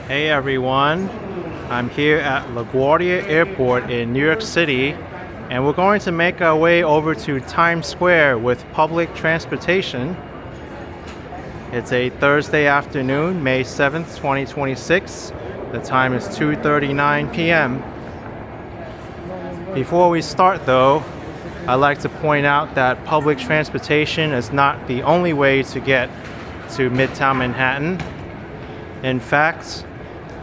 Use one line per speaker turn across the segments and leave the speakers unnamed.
Hey everyone, I'm here at LaGuardia Airport in New York City, and we're going to make our way over to Times Square with public transportation. It's a Thursday afternoon, May 7th, 2026. The time is 2:39 p.m. Before we start though, I'd like to point out that public transportation is not the only way to get to Midtown Manhattan. In fact,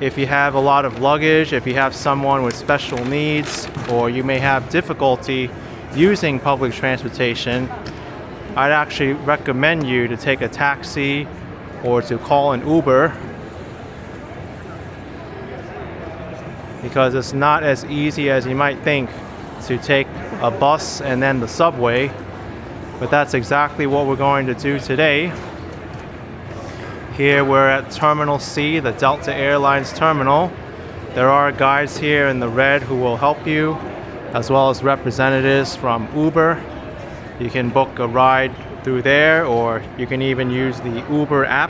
if you have a lot of luggage, if you have someone with special needs, or you may have difficulty using public transportation, I'd actually recommend you to take a taxi or to call an Uber, because it's not as easy as you might think to take a bus and then the subway, but that's exactly what we're going to do today. Here we're at Terminal C, the Delta Airlines terminal. There are guys here in the red who will help you, as well as representatives from Uber. You can book a ride through there, or you can even use the Uber app.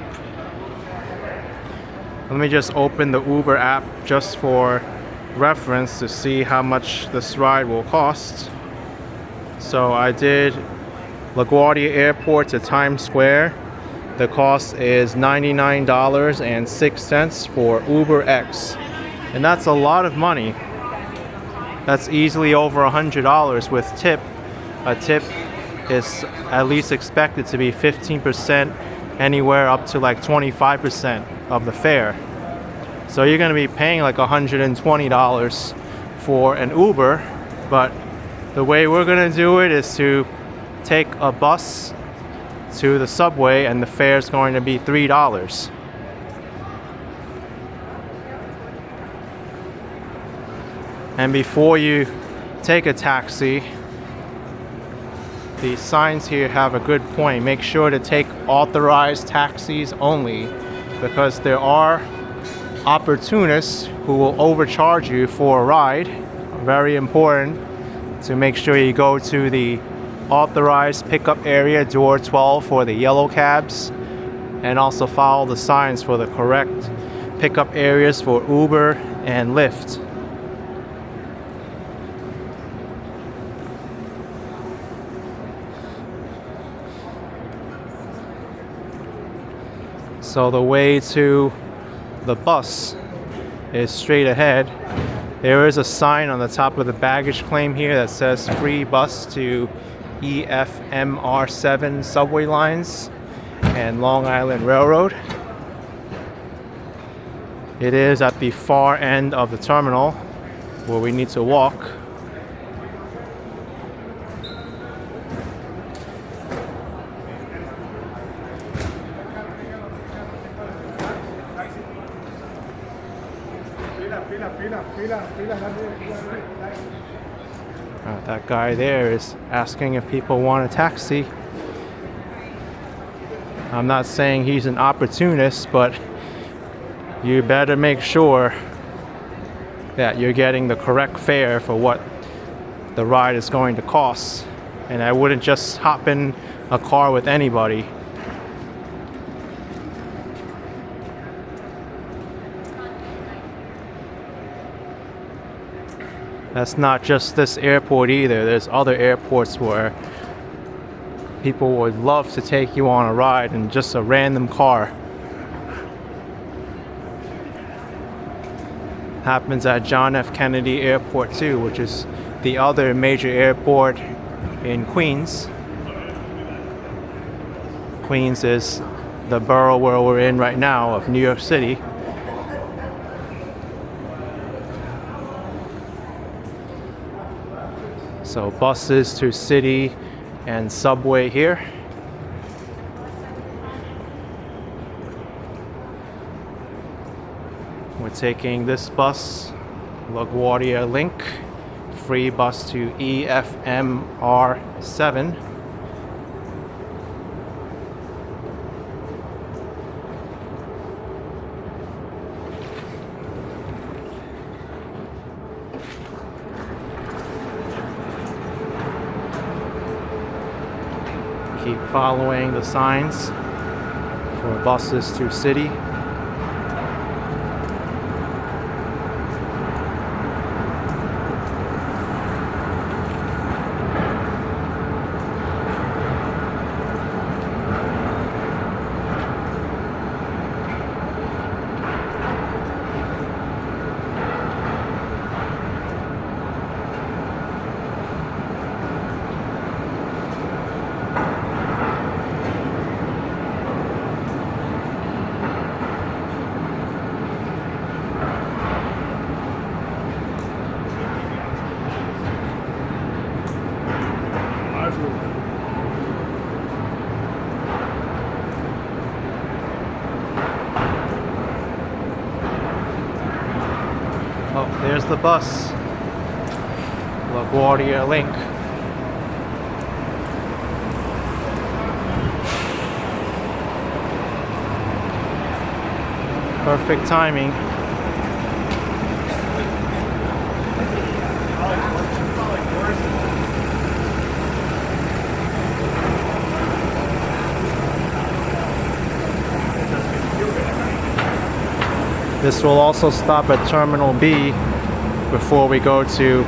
Let me just open the Uber app just for reference to see how much this ride will cost. So I did LaGuardia Airport to Times Square. The cost is $99.06 for Uber X, and that's a lot of money. That's easily over $100 with tip. A tip is at least expected to be 15%, anywhere up to like 25% of the fare. So you're going to be paying like $120 for an Uber, but the way we're going to do it is to take a bus to the subway, and the fare is going to be $3. And before you take a taxi, the signs here have a good point. Make sure to take authorized taxis only, because there are opportunists who will overcharge you for a ride. Very important to make sure you go to the authorized pickup area, door 12, for the yellow cabs, and also follow the signs for the correct pickup areas for Uber and Lyft. So the way to the bus is straight ahead. There is a sign on the top of the baggage claim here that says free bus to EVERY 7 subway lines and Long Island Railroad. It is at the far end of the terminal where we need to walk. That guy there is asking if people want a taxi. I'm not saying he's an opportunist, but you better make sure that you're getting the correct fare for what the ride is going to cost. And I wouldn't just hop in a car with anybody. That's not just this airport either. There's other airports where people would love to take you on a ride in just a random car. Happens at John F. Kennedy Airport too, which is the other major airport in Queens. Queens is the borough where we're in right now of New York City. So buses to city and subway here. We're taking this bus, LaGuardia Link, free bus to EVERY 7. Keep following the signs for buses to city. there's the bus. LaGuardia Link. Perfect timing. This will also stop at Terminal B before we go to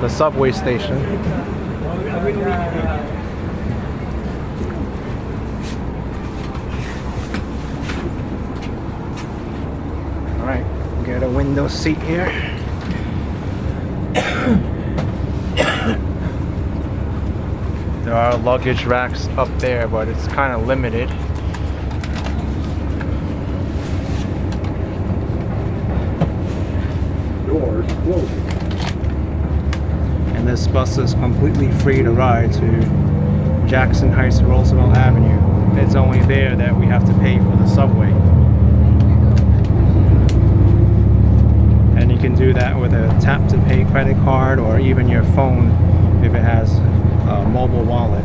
the subway station. Alright, get a window seat here. There are luggage racks up there, but it's kind of limited.
Doors closing.
And this bus is completely free to ride to Jackson Heights Roosevelt Avenue. It's only there that we have to pay for the subway. And you can do that with a tap to pay credit card or even your phone if it has a mobile wallet.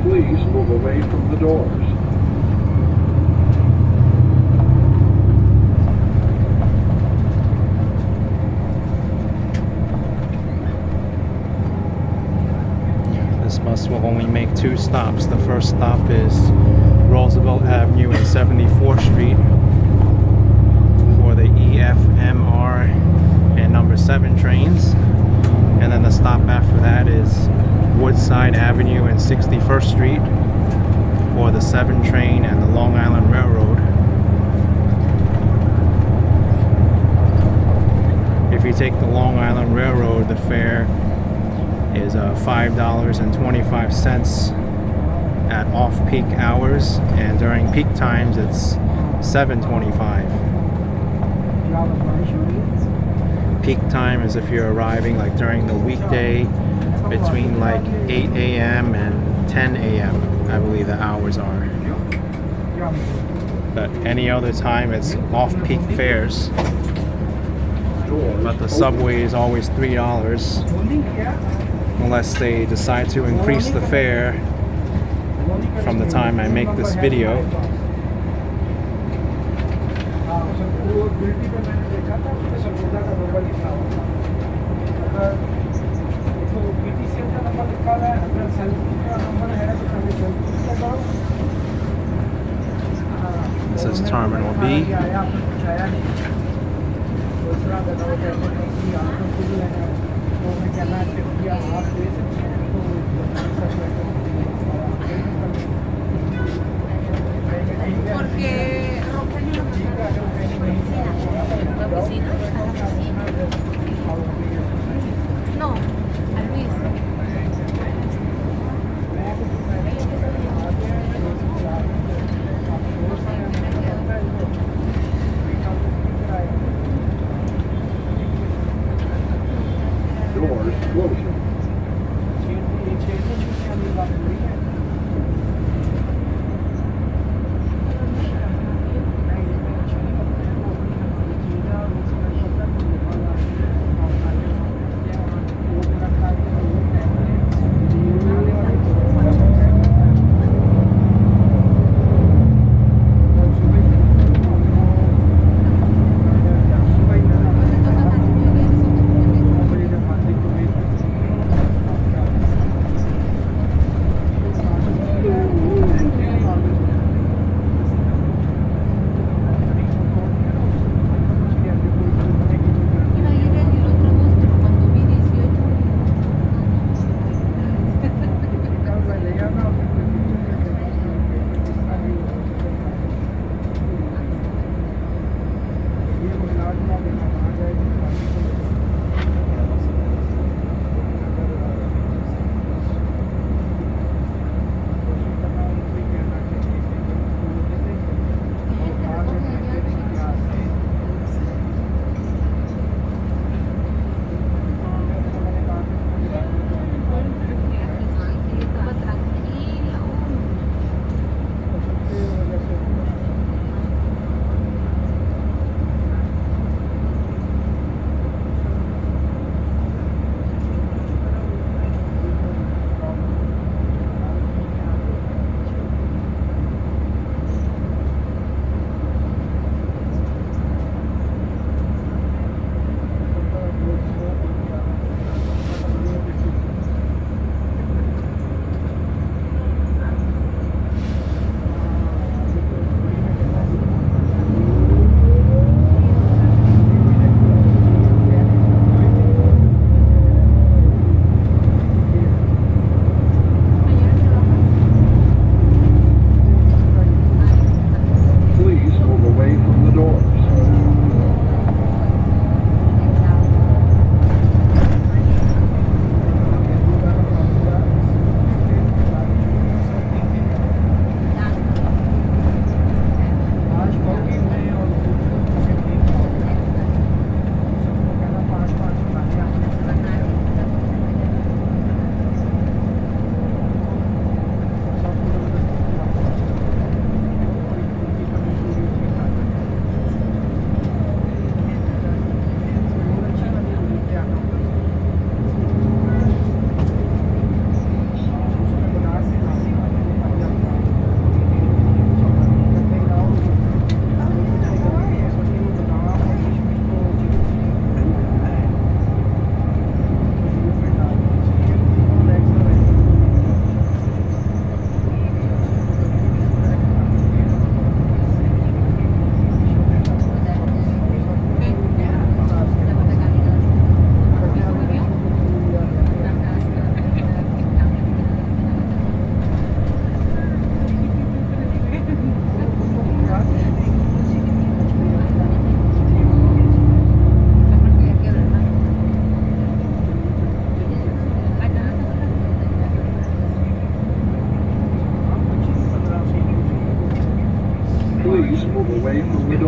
Please move away from the doors.
This bus will only make 2 stops. The first stop is Roosevelt Avenue and 74th Street for the EFMR and number 7 trains. And then the stop after that is Woodside Avenue and 61st Street for the 7 train and the Long Island Railroad. If you take the Long Island Railroad, the fare is $5.25 at off-peak hours, and during peak times it's $7.25. Peak time is if you're arriving like during the weekday between like 8 a.m. and 10 a.m. I believe the hours are. But any other time it's off-peak fares. But the subway is always $3 unless they decide to increase the fare from the time I make this video. This is Terminal B.
No, a Luis.
Doors closing.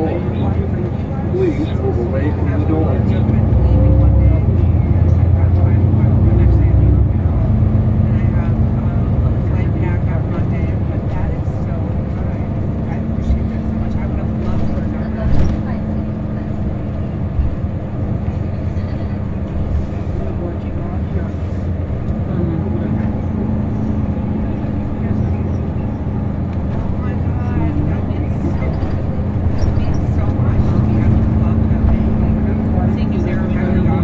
doors. Please move away from the doors.
Seeing you there,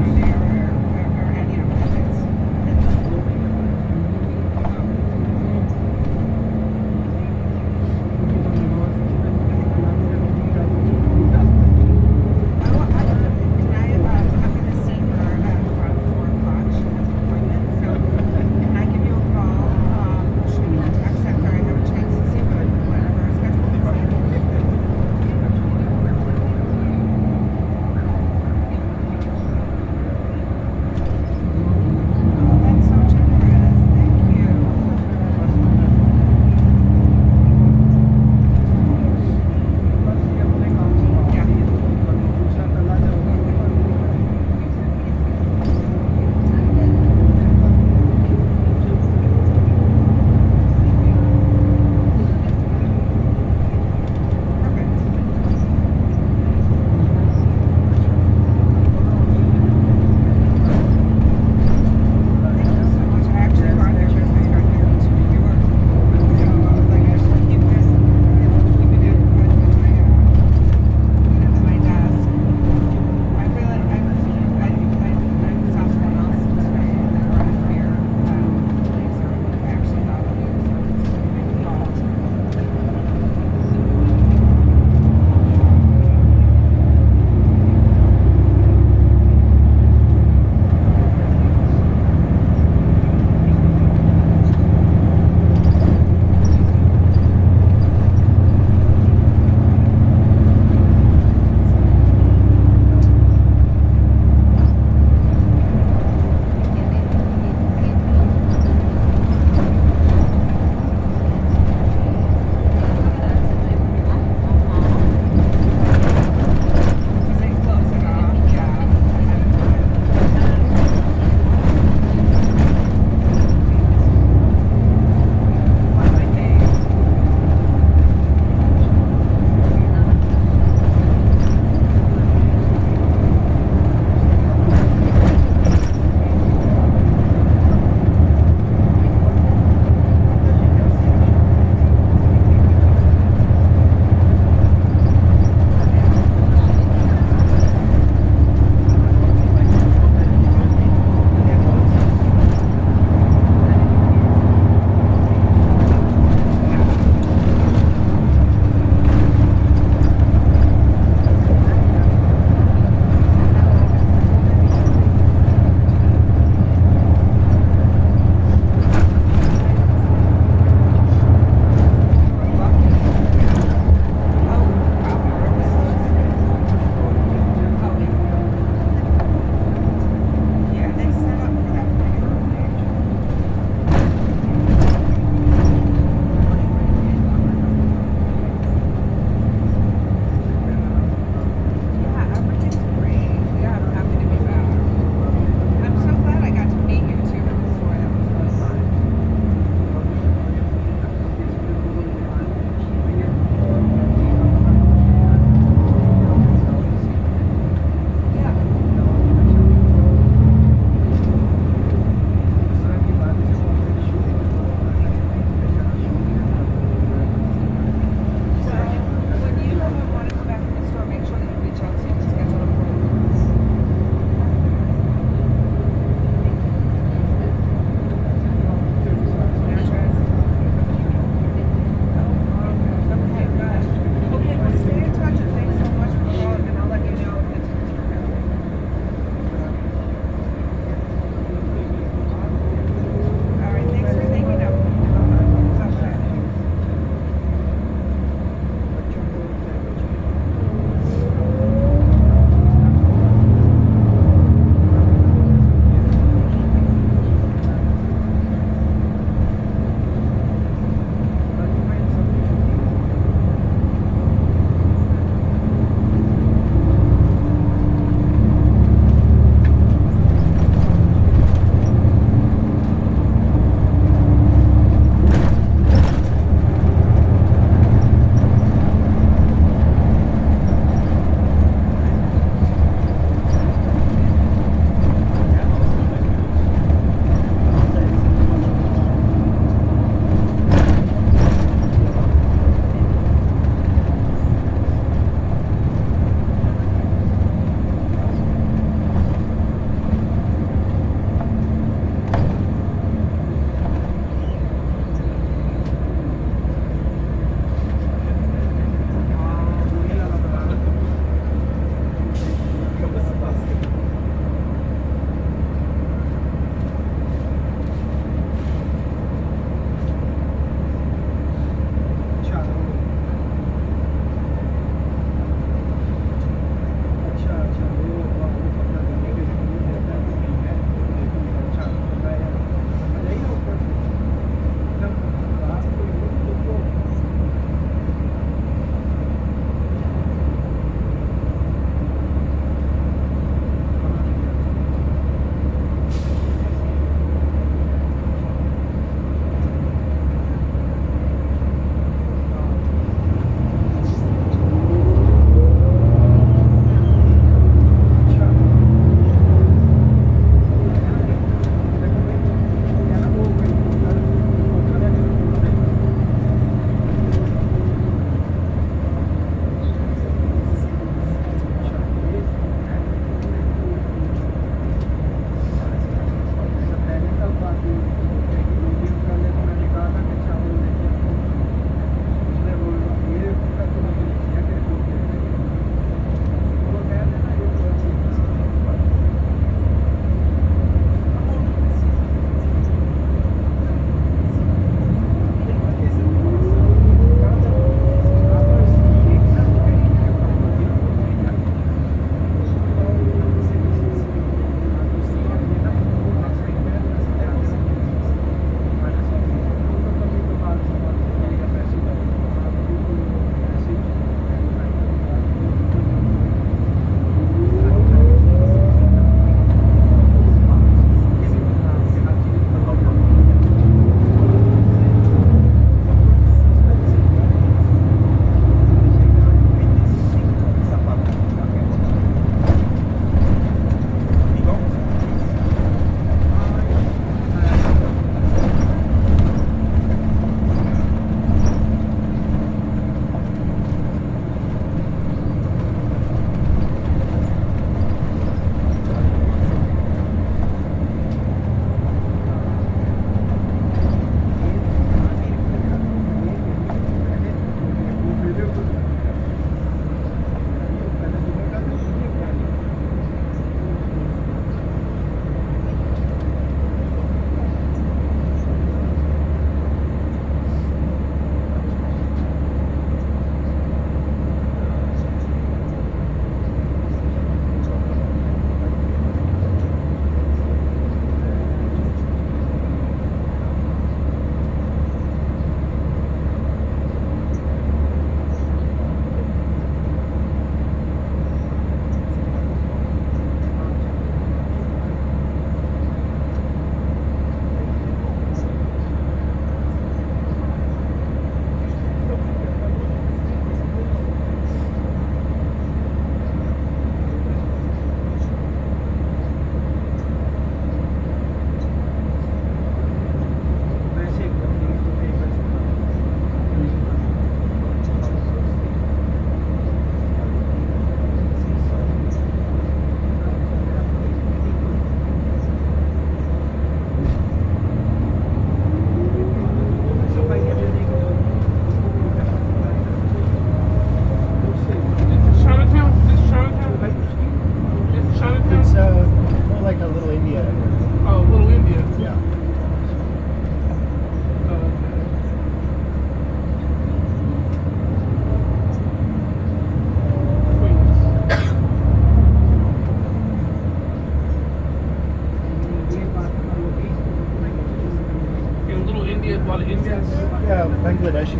Bangladeshi.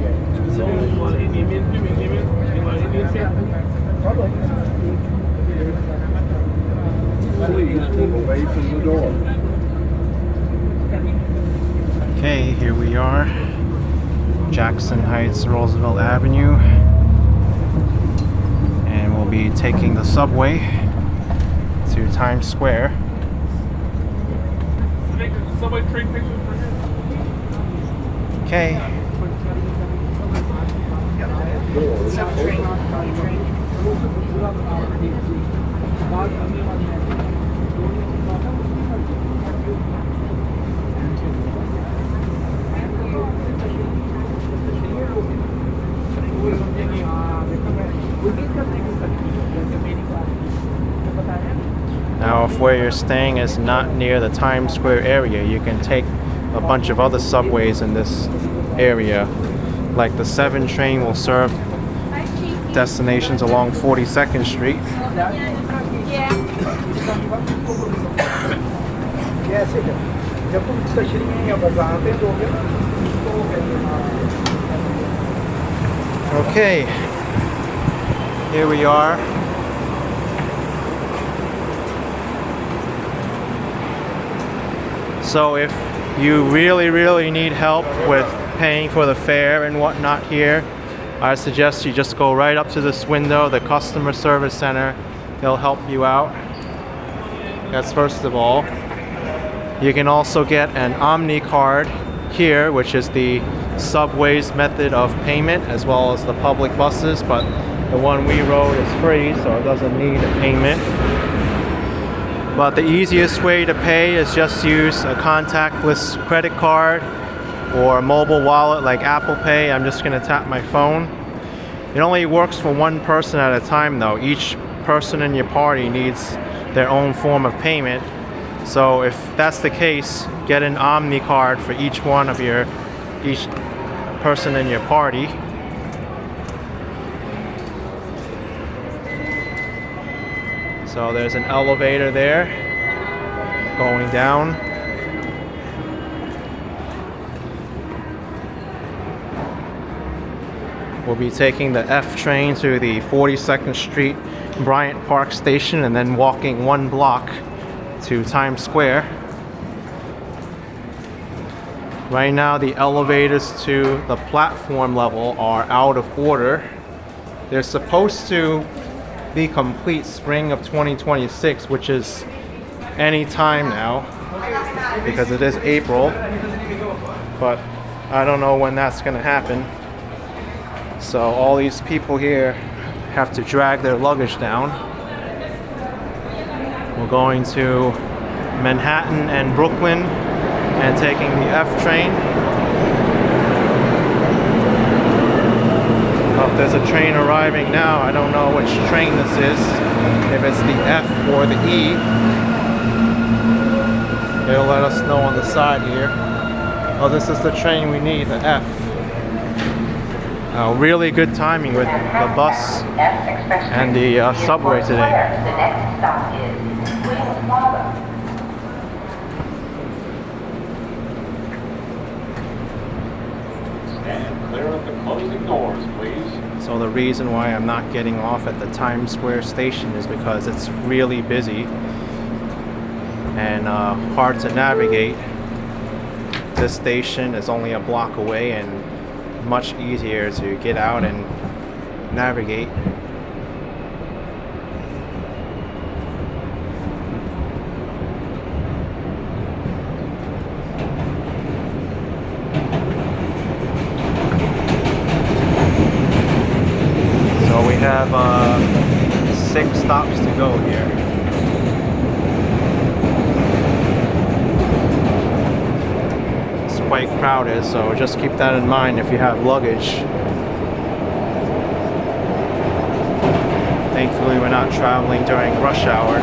Probably.
Please move away from the door.
Okay, here we are. Jackson Heights, Roosevelt Avenue. And we'll be taking the subway to Times Square.
Subway train pictures for here.
Okay. Now, if where you're staying is not near the Times Square area, you can take a bunch of other subways in this area. Like the 7 train will serve destinations along 42nd Street. Okay, here we are. So if you really need help with paying for the fare and whatnot here, I suggest you just go right up to this window, the customer service center. They'll help you out. That's first of all. You can also get an Omni card here, which is the subway's method of payment, as well as the public buses, but the one we rode is free, so it doesn't need a payment. But the easiest way to pay is just use a contactless credit card or a mobile wallet like Apple Pay. I'm just going to tap my phone. It only works for one person at a time though. Each person in your party needs their own form of payment. So if that's the case, get an Omni card for each person in your party. So there's an elevator there going down. We'll be taking the F train to the 42nd Street Bryant Park station and then walking 1 block to Times Square. Right now the elevators to the platform level are out of order. They're supposed to be complete spring of 2026, which is any time now because it is April, but I don't know when that's gonna happen. So all these people here have to drag their luggage down. We're going to Manhattan and Brooklyn and taking the F train. Oh, there's a train arriving now. I don't know which train this is, if it's the F or the E. They'll let us know on the side here. Oh, this is the train we need, the F. Really good timing with the bus and the subway today.
The next stop is Queens Plaza.
Stand clear of the closing doors, please.
So the reason why I'm not getting off at the Times Square station is because it's really busy and hard to navigate. This station is only a block away and much easier to get out and navigate. So we have 6 stops to go here. Quite crowded, so just keep that in mind if you have luggage. Thankfully we're not traveling during rush hour.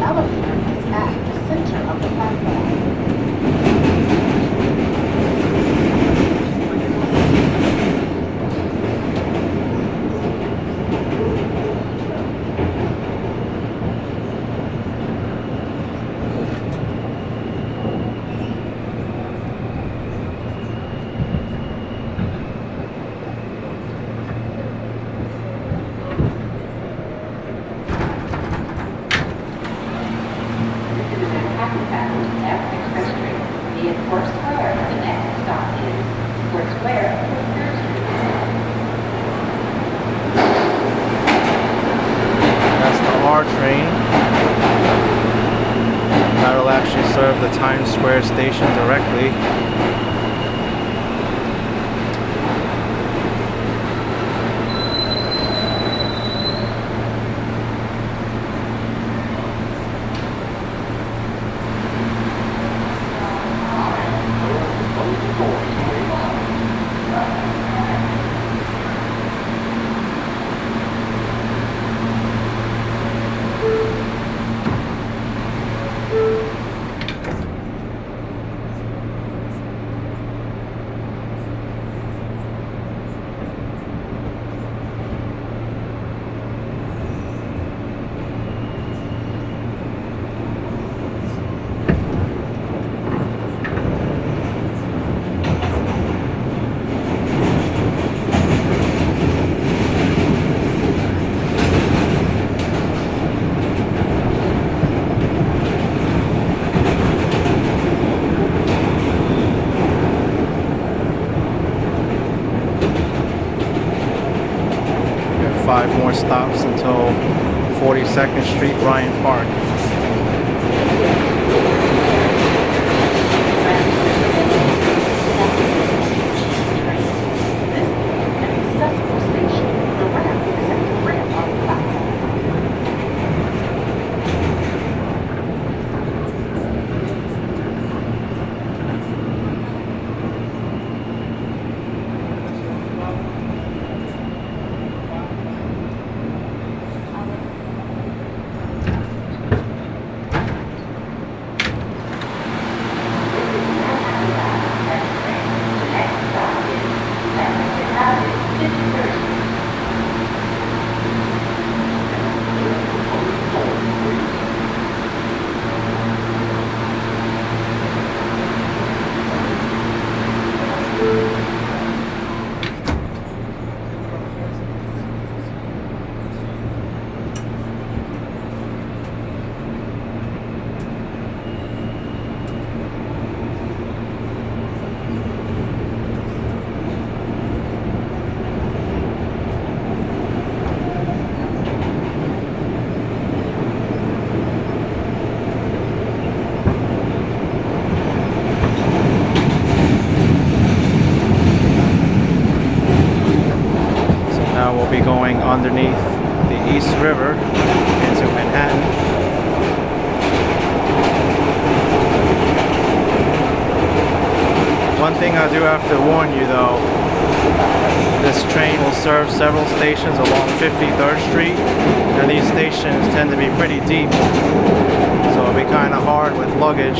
elevator is at the center of the platform. Expressway via Fort Square. The next stop is Fort Square, 3rd Street.
That's the R train. That'll actually serve the Times Square station directly. Five more stops until 42nd Street, Bryant Park. We'll be going underneath the East River into Manhattan. One thing I do have to warn you though, this train will serve several stations along 53rd Street, and these stations tend to be pretty deep, so it'll be kind of hard with luggage.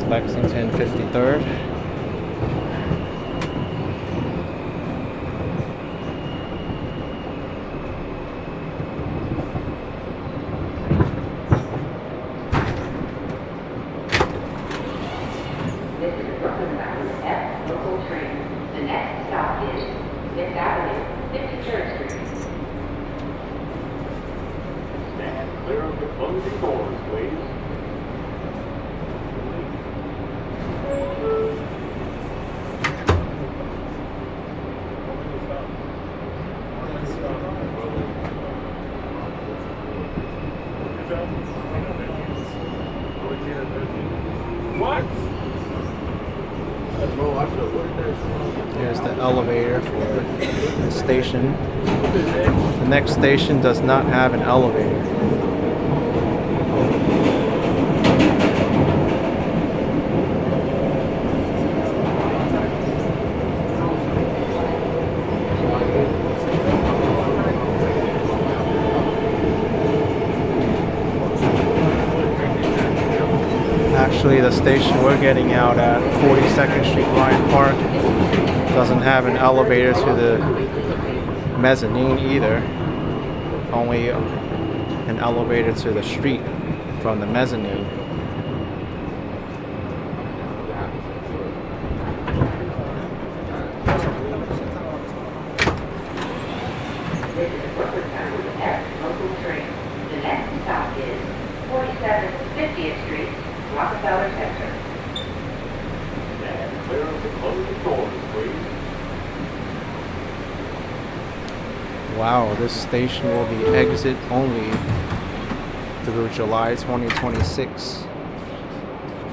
Lexington 53rd.
This is a Brooklyn Bound F local train. The next stop is Fifth Avenue, 53rd Street.
Stand clear of the closing doors, please. What?
Here's the elevator for the station. The next station does not have an elevator. Actually, the station we're getting out at, 42nd Street Bryant Park, doesn't have an elevator to the mezzanine either. Only an elevator to the street from the mezzanine.
This is a Brooklyn Bound F local train. The next stop is 47th 50th Street, Rockefeller Center.
Stand clear of the closing doors, please.
Wow, this station will be exit only through July 2026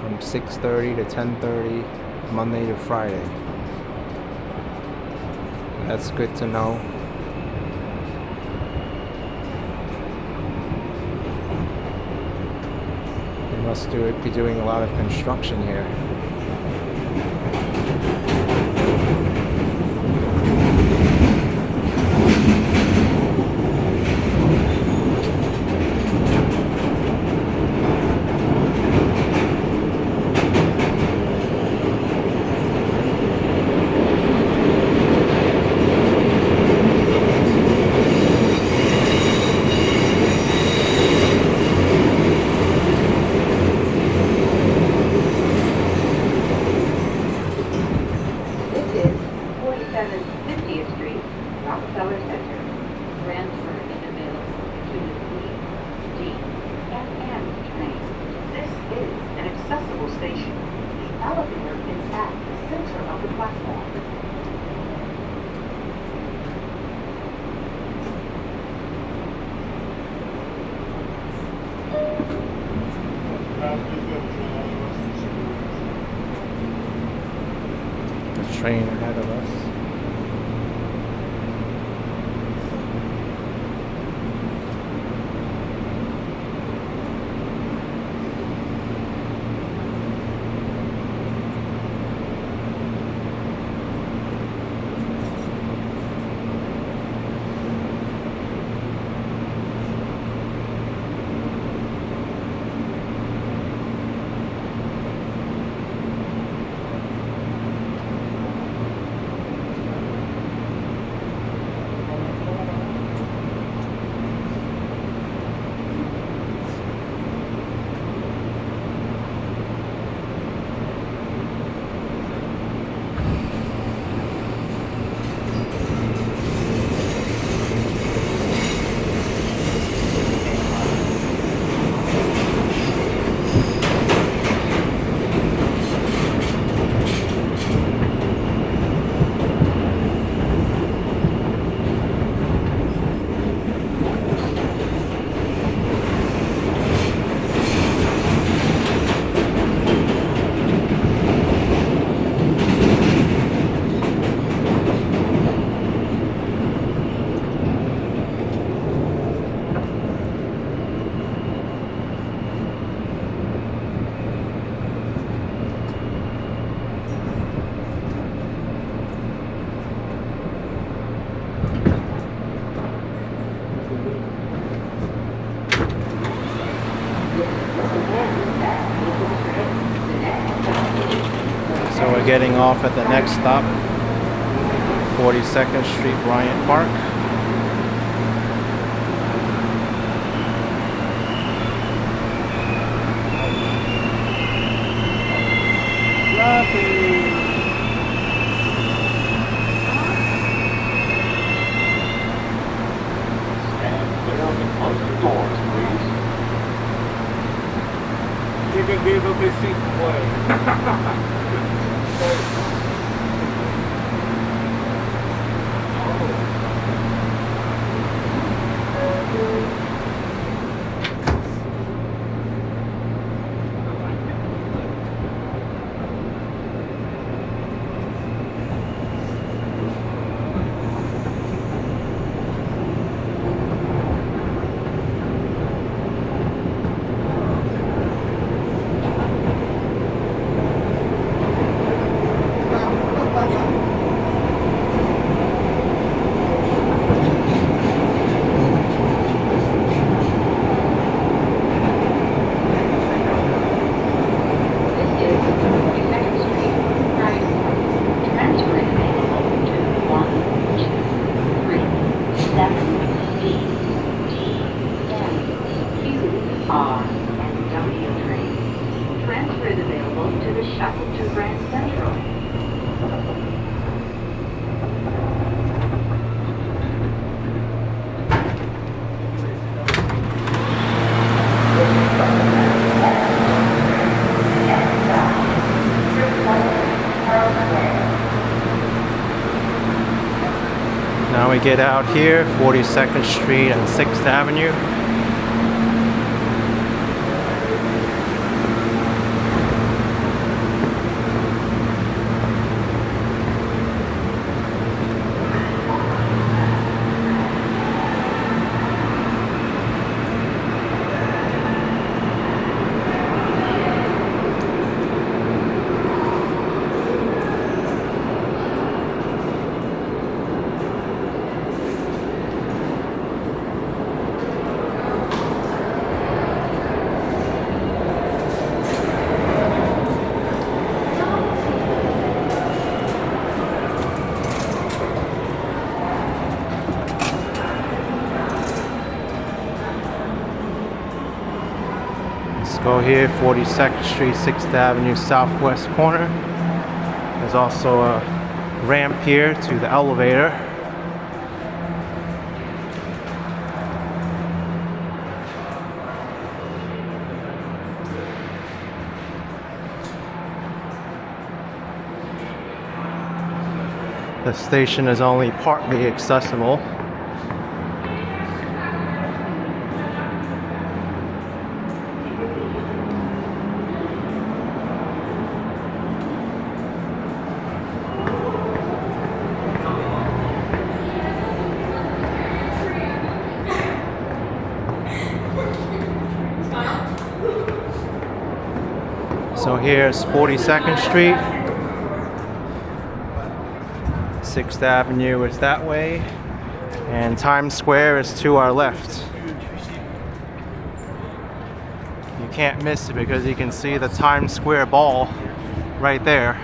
from 6:30 to 10:30 Monday to Friday. That's good to know. They must be doing a lot of construction here. The train ahead of us. So we're getting off at the next stop, 42nd Street Bryant Park.
Stand clear of the closing doors, please.
Now we get out here, 42nd Street and 6th Avenue. Go here, 42nd Street, 6th Avenue, southwest corner. There's also a ramp here to the elevator. The station is only partly accessible. So here's 42nd Street. 6th Avenue is that way. And Times Square is to our left. You can't miss it because you can see the Times Square ball right there.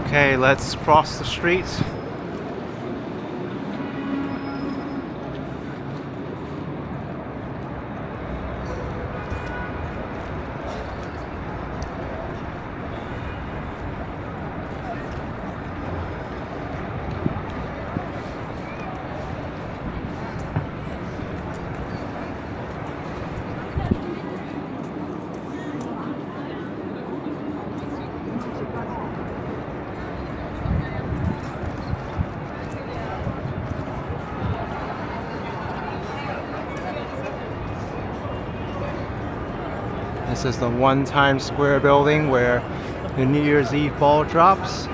Okay, let's cross the street. This is the One Times Square building where the New Year's Eve ball drops.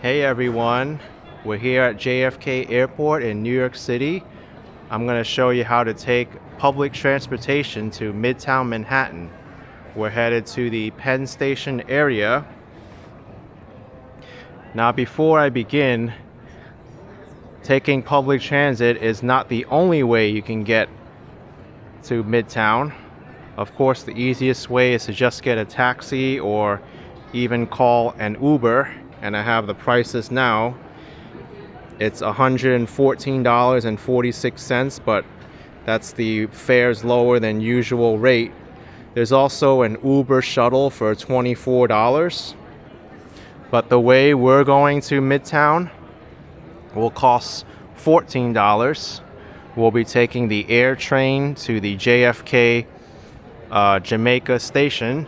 Hey everyone, we're here at JFK Airport in New York City. I'm going to show you how to take public transportation to Midtown Manhattan. We're headed to the Penn Station area. Now before I begin, taking public transit is not the only way you can get to Midtown. Of course, the easiest way is to just get a taxi or even call an Uber. And I have the prices now. It's $114.46, but that's the fares lower than usual rate. There's also an Uber shuttle for $24. But the way we're going to Midtown will cost $14. We'll be taking the air train to the JFK Jamaica station,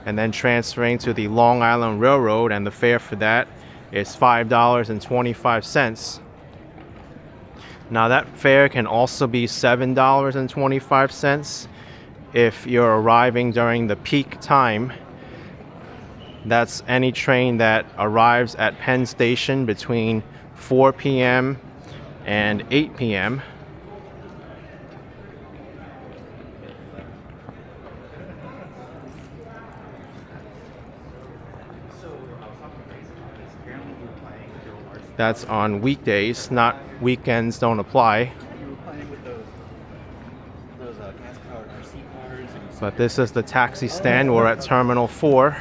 and then transferring to the Long Island Railroad, and the fare for that is $5.25. Now that fare can also be $7.25 if you're arriving during the peak time. That's any train that arrives at Penn Station between 4 p.m. and 8 p.m. That's on weekdays, not weekends don't apply. But this is the taxi stand. We're at Terminal 4.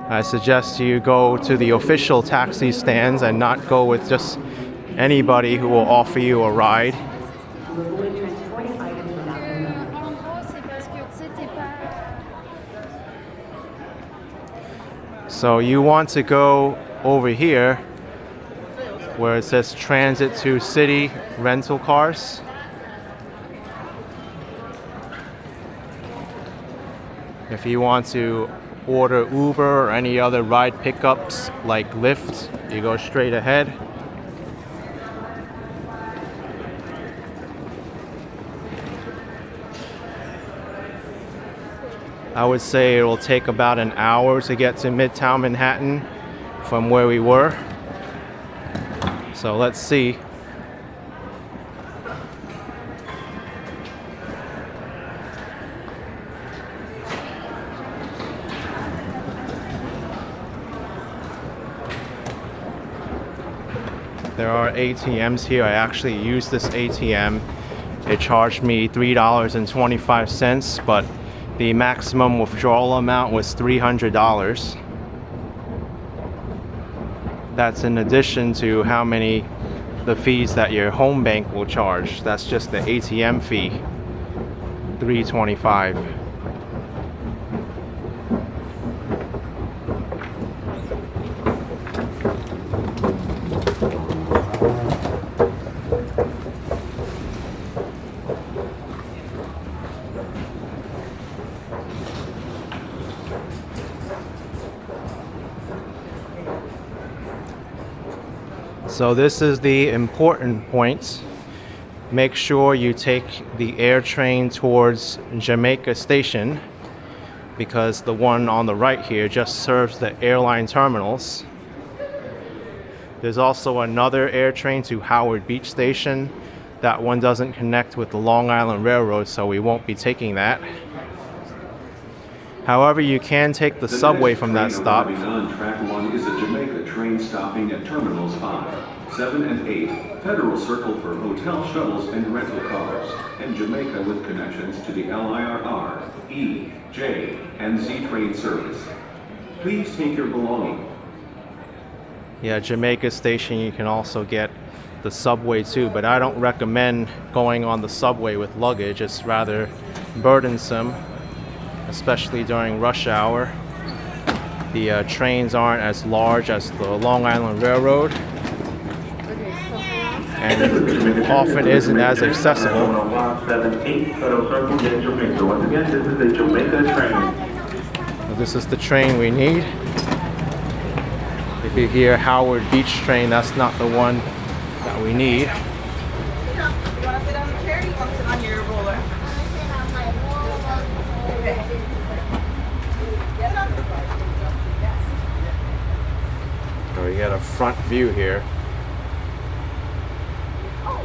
I suggest you go to the official taxi stands and not go with just anybody who will offer you a ride. So you want to go over here where it says Transit to City Rental Cars. If you want to order Uber or any other ride pickups like Lyft, you go straight ahead. I would say it will take about an hour to get to Midtown Manhattan from where we were. So let's see. There are ATMs here. I actually used this ATM. It charged me $3.25, but the maximum withdrawal amount was $300. That's in addition to how many the fees that your home bank will charge. That's just the ATM fee, $3.25. So this is the important point. Make sure you take the air train towards Jamaica Station, because the one on the right here just serves the airline terminals. There's also another air train to Howard Beach Station. That one doesn't connect with the Long Island Railroad, so we won't be taking that. However, you can take the subway from that stop.
On track 1 is a Jamaica train stopping at Terminals 5, 7, and 8, Federal Circle for hotel shuttles and rental cars, and Jamaica with connections to the LIRR, E, J, and Z train service. Please take your belongings.
Yeah, Jamaica Station, you can also get the subway too, but I don't recommend going on the subway with luggage. It's rather burdensome, especially during rush hour. The trains aren't as large as the Long Island Railroad, and it often isn't as accessible.
178 Federal Circle, get Jamaica. Once again, this is the Jamaica train.
So this is the train we need. If you hear Howard Beach train, that's not the one that we need.
You want to sit on the chair or you want to sit on your roller?
So we got a front view here.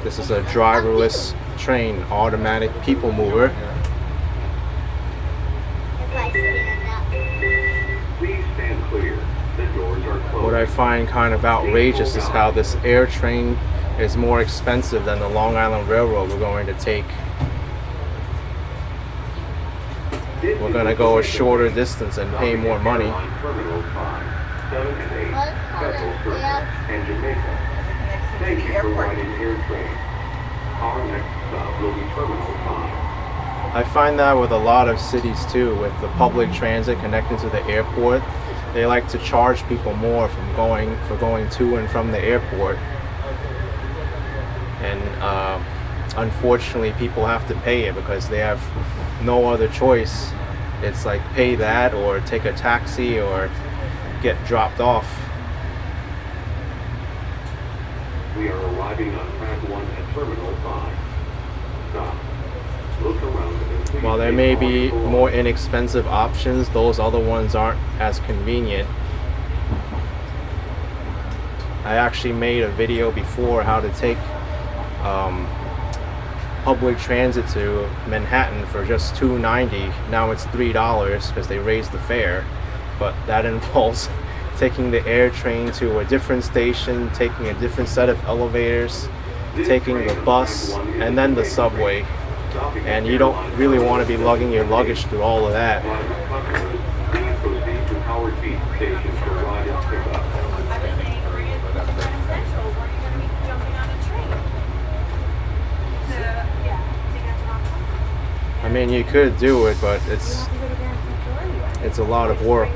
This is a driverless train, automatic people mover.
Please stand clear. The doors are closed.
What I find kind of outrageous is how this air train is more expensive than the Long Island Railroad we're going to take. We're going to go a shorter distance and pay more money.
Terminal 5, 7, and 8, Federal Circle, and Jamaica. Thank you for riding air train. Our next stop will be Terminal 5.
I find that with a lot of cities too, with the public transit connecting to the airport. They like to charge people more for going to and from the airport. And unfortunately, people have to pay it because they have no other choice. It's like pay that or take a taxi or get dropped off.
We are arriving on track 1 at Terminal 5. Stop. Look around and please
While there
take
may
all
be
your belongings.
more inexpensive options, those other ones aren't as convenient. I actually made a video before how to take public transit to Manhattan for just $2.90. Now it's $3 because they raised the fare, but that involves taking the air train to a different station, taking a different set of elevators, taking the bus, and then the subway. And you don't really want to be lugging your luggage through all of that.
Please proceed to Howard Beach Station for ride and pickup.
I mean, you could do it, but it's a lot of work.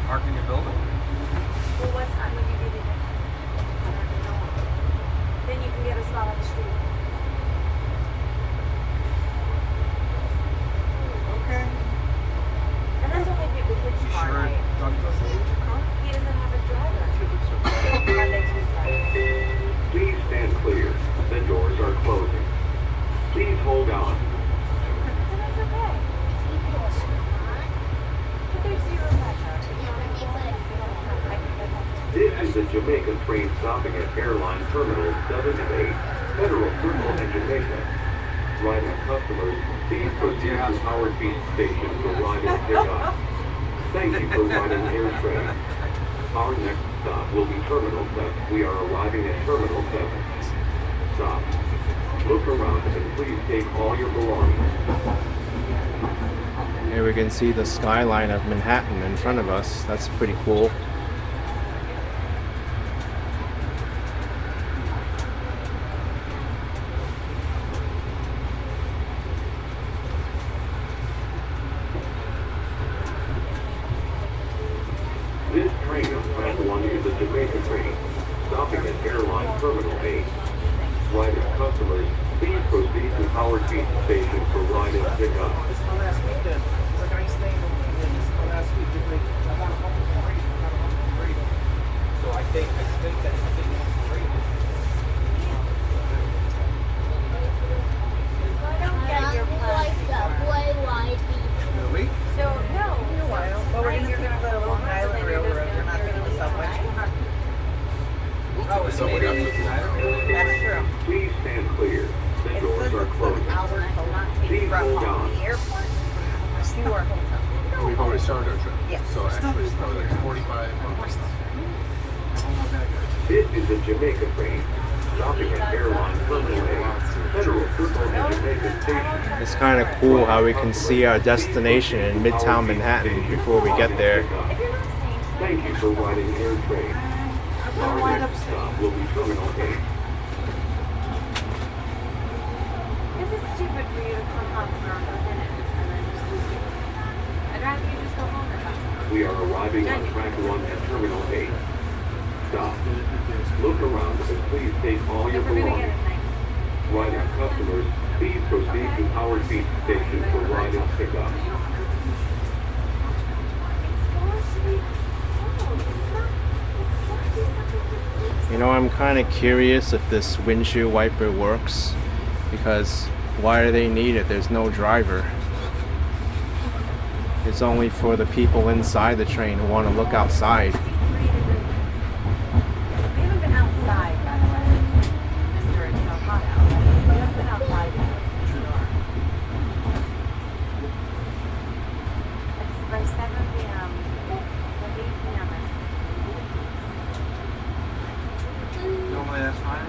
Park in your building?
Well, what time would you be there? Then you can get a spot on the street.
Okay.
And that's only if it hits
You
car,
sure
right?
Doug doesn't need your car?
He doesn't have a driver. Monday, Tuesday.
Please stand clear. The doors are closing. Please hold on.
Then that's okay. But there's zero pressure.
This is the Jamaica train stopping at Airline Terminals 7 and 8, Federal Circle and Jamaica. Riding customers, please proceed to Howard Beach Station for ride and pickup. Thank you for riding air train. Our next stop will be Terminal 7. We are arriving at Terminal 7. Stop. Look around and please take all your belongings.
Here we can see the skyline of Manhattan in front of us. That's pretty cool.
This train on track 1 is a Jamaica train, stopping at Airline Terminal 8. Rider customers, please proceed to Howard Beach Station for ride and pickup.
This is my last weekend. It's like I ain't staying over here. This is my last week. I got a couple of radio. So I think that's the thing that's great. Really?
So, no. In a while. But we're gonna go to Long Island Railroad. We're not going to the subway.
Oh, it's
Subway
maybe.
That's true.
Please stand clear. The
It
doors
says
are
it's an
closing.
hour will not take
Please
from
hold on.
the airport to our hotel.
We've already started our trip.
Yes.
So actually it's probably like 45 minutes.
This is a Jamaica train. Stopping at Airline Terminal A, Federal Circle and Jamaica Station.
It's kind of cool how we can see our destination in Midtown Manhattan before we get there.
Thank you for riding Air Train. Our next stop will be Terminal A.
This is stupid for you to come up for a minute and then just leave. I'd rather you just go home or something.
We are arriving on track 1 at Terminal A. Stop. Look around and please take all your
If we're gonna get
belongings.
a night.
Rider customers, please proceed to Howard Beach Station for ride and pickup.
You know, I'm kind of curious if this windshield wiper works, because why do they need it? There's no driver. It's only for the people inside the train who want to look outside.
We haven't been outside, by the way. Mr. It's so hot out. We haven't been outside yet. It's by 7 p.m. Like 8 p.m.
Normally that's fine.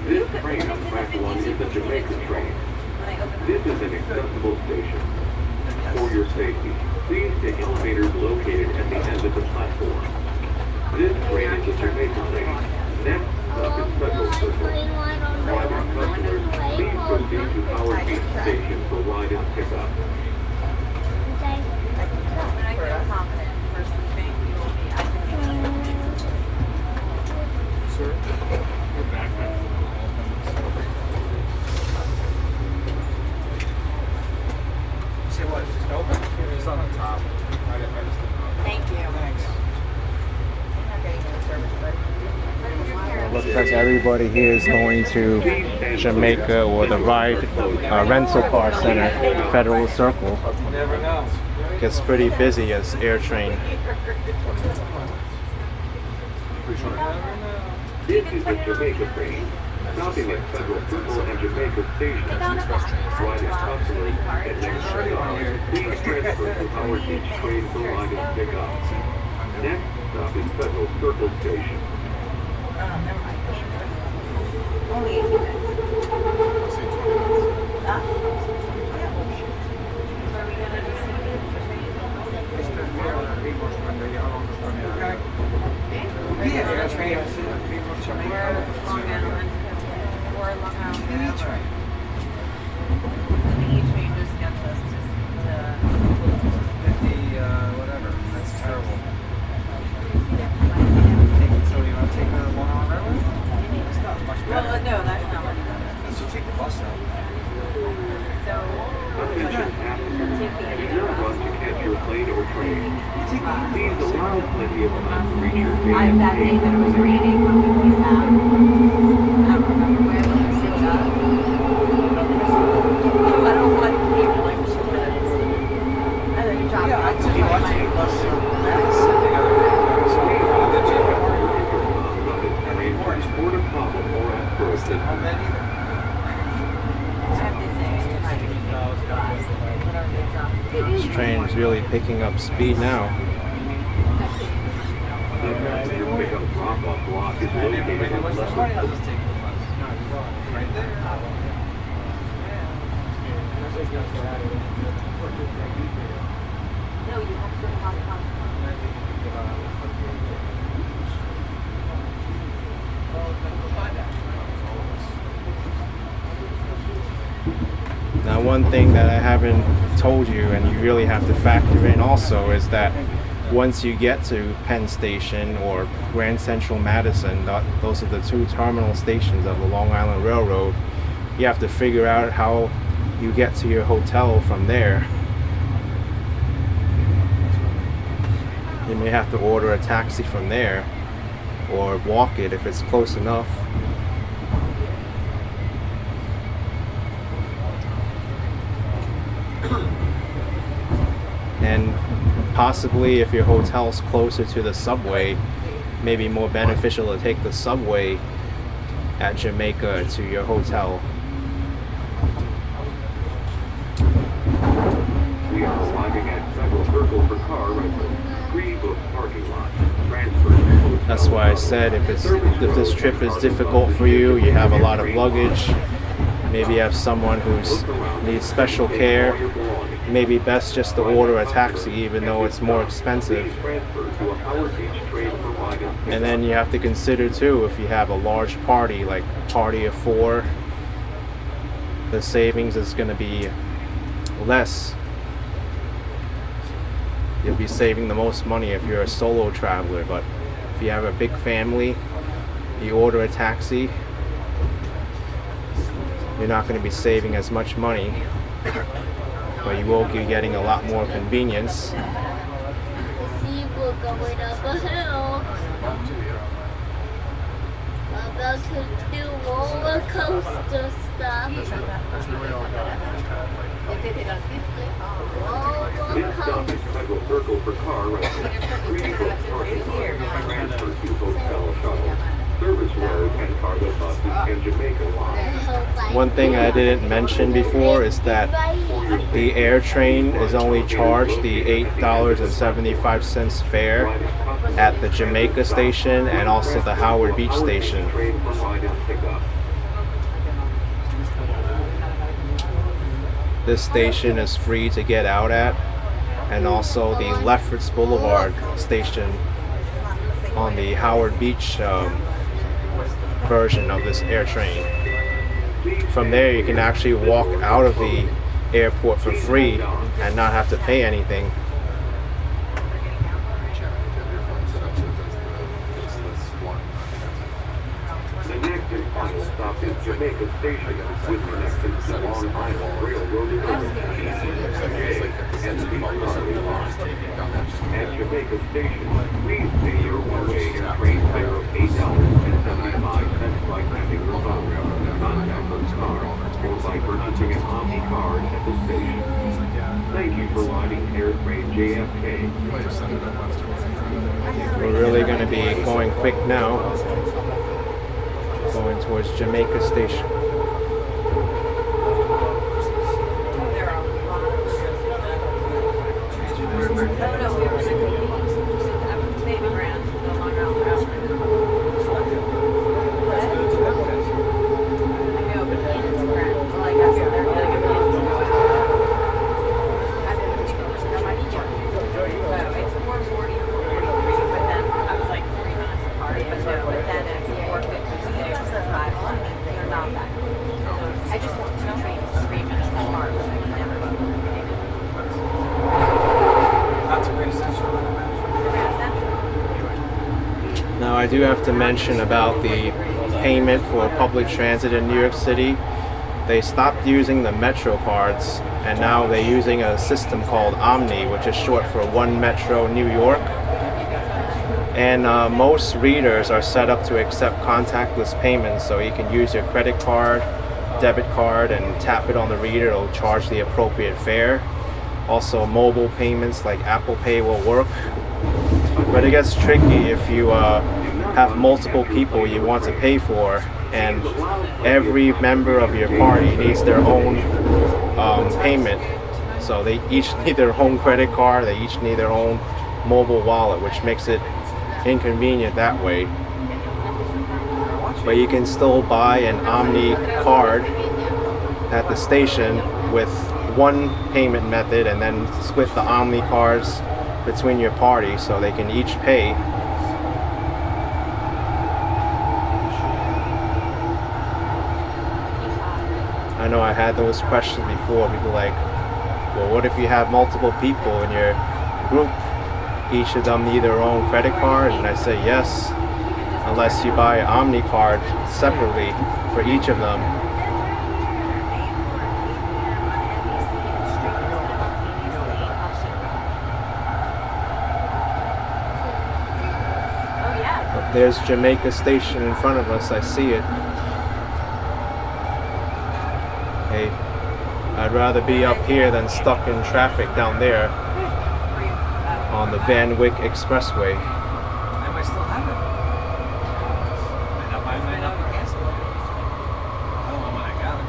This train on track 1 is the Jamaica train. This is an accessible station. For your safety, please take elevators located at the end of the platform. This train is the Jamaica train. Next stop is Federal Circle. Rider customers, please proceed to Howard Beach Station for ride and pickup.
When I feel confident for sleeping, you will be. I can
Sir, your backpack.
Say what? It's just open? It's on the top. I just didn't know.
Thank you.
Thanks.
I'm not getting no service, but
Looks like everybody here is going to Jamaica or the ride rental car center, Federal Circle.
You never know.
Gets pretty busy as AirTrain.
Pretty sure.
This is the Jamaica train. Stopping at Federal Circle and Jamaica Station. Rider customers, at next stop, please transfer to Howard Beach train for ride and pickup. Next stop is Federal Circle Station.
never mind. Only 18 minutes.
I'll say 20 minutes.
Huh?
Are we gonna do something?
Yeah, that's right.
Long Island or Long Island.
The E train.
The E train just gets us to
50, whatever. That's terrible. So you want to take the Long Island Railroad? That's not much
well,
better.
no, that's not what
Unless you take the bus out.
So,
Attention passengers, do not run to catch your plane or train. Please allow plenty of time to reach your
that day that it was raining when we came back, I don't remember where we were sitting up. I don't want to keep like 2 minutes. And then you drop
Yeah, I
off.
took the bus to Madison the other day. So the JFK.
Report a problem or ask for
It's not home
assistance.
then either.
This train is really picking up speed now.
The passenger pickup drop-off block is
I never
located
made
on
much
level
money. I'll just take the bus. Right there.
No, you have to go to Hong Kong.
Now, one thing that I haven't told you, and you really have to factor in also, is that once you get to Penn Station or Grand Central Madison, those are the 2 terminal stations of the Long Island Railroad, you have to figure out how you get to your hotel from there. You may have to order a taxi from there or walk it if it's close enough. And possibly if your hotel's closer to the subway, maybe more beneficial to take the subway at Jamaica to your hotel.
We are arriving at Federal Circle for car rentals. Pre-booked parking lot. Transfer to hotel.
That's why I said if this trip is difficult for you, you have a lot of luggage, maybe you have someone who needs special care, it may be best just to order a taxi even though it's more expensive. And then you have to consider too, if you have a large party, like party of 4, the savings is going to be less. You'll be saving the most money if you're a solo traveler, but if you have a big family, you order a taxi, you're not going to be saving as much money, but you will be getting a lot more convenience.
See, we're going up a hill. About to do roller coaster stuff.
This stop is Federal Circle for car rentals. Pre-booked parking lot. Transfer to hotel shuttle. Service road and cargo buses and Jamaica line.
One thing I didn't mention before is that the air train is only charged the $8.75 fare at the Jamaica station and also the Howard Beach station. This station is free to get out at, and also the Lefferts Boulevard station on the Howard Beach version of this air train. From there you can actually walk out of the airport for free and not have to pay anything.
The next and final stop is Jamaica Station, which connects to the Long Island Railroad Service, EVERY and the Charlie line. At Jamaica Station, please pay your one-way air train fare of $8.75 by tapping your phone, contactless card, or by purchasing an Omni card at the station. Thank you for riding Airtrain JFK.
We're really going to be going quick now, going towards Jamaica Station. Now I do have to mention about the payment for public transit in New York City. They stopped using the Metro cards and now they're using a system called Omni, which is short for One Metro New York. And most readers are set up to accept contactless payments, so you can use your credit card, debit card, and tap it on the reader. It'll charge the appropriate fare. Also mobile payments like Apple Pay will work. But it gets tricky if you have multiple people you want to pay for, and every member of your party needs their own payment. So they each need their own credit card, they each need their own mobile wallet, which makes it inconvenient that way. But you can still buy an Omni card at the station with one payment method and then split the Omni cards between your party so they can each pay. I know I had those questions before. People like, well, what if you have multiple people in your group? Each of them need their own credit card? And I say yes, unless you buy an Omni card separately for each of them. There's Jamaica Station in front of us. I see it. Hey, I'd rather be up here than stuck in traffic down there on the Wyck Expressway.
I might still have it. I might not be canceled. I don't know when I got it.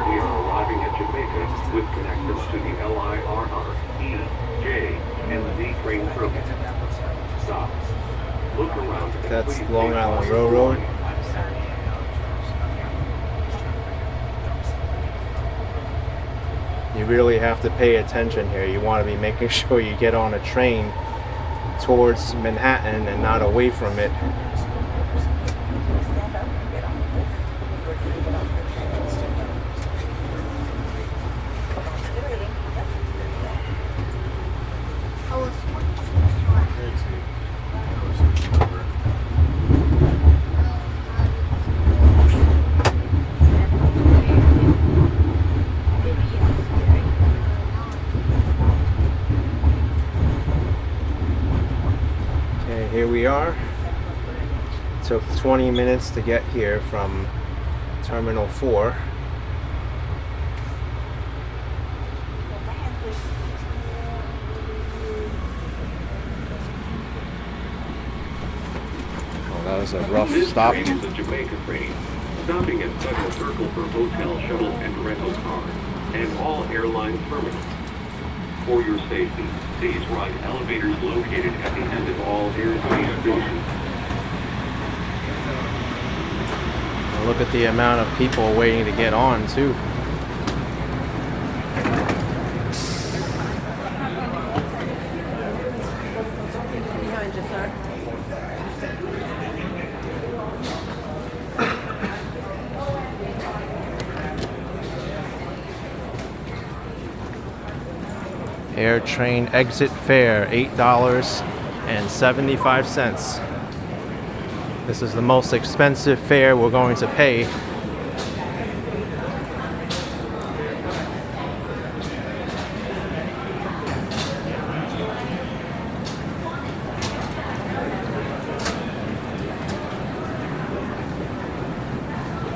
We are arriving at Jamaica with connections to the LIRR, E, J, and Z train service. Stops. Look around. and
That's
please
Long
take
Island
all your
Railroad.
belongings.
You really have to pay attention here. You want to be making sure you get on a train towards Manhattan and not away from it. Okay, here we are. Took 20 minutes to get here from Terminal 4. Oh, that was a rough
This
stop.
train is a Jamaica train, stopping at Federal Circle for hotel, shuttle, and rental cars, and all airline terminals. For your safety, please ride elevators located at the end of all airspace stations.
Look at the amount of people waiting to get on, too. Air train exit fare, $8.75. This is the most expensive fare we're going to pay.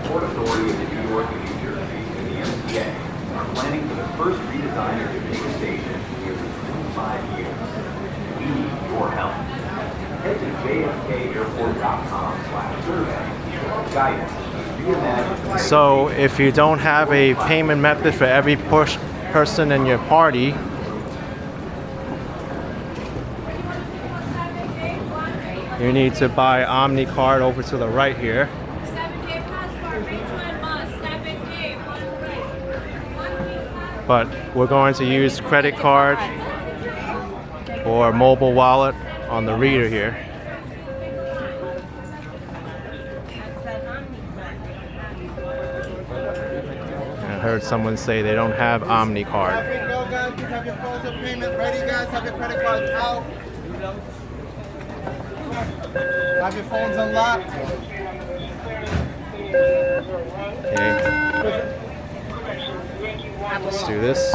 Port Authority of New York and New Jersey and the LGA are planning for the first redesign of Jamaica Station in nearly 25 years. We need your help. Head to jfkairport.com/survey for guidance to reimagine.
So if you don't have a payment method for every person in your party, you need to buy OmniCard over to the right here.
7-day passport, which one must? 7-day, 1 week.
But we're going to use credit card or mobile wallet on the reader here. I heard someone say they don't have OmniCard.
There we go, guys. Please have your phones of payment ready, guys. Have your credit cards out. Have your phones unlocked.
Okay. Let's do this.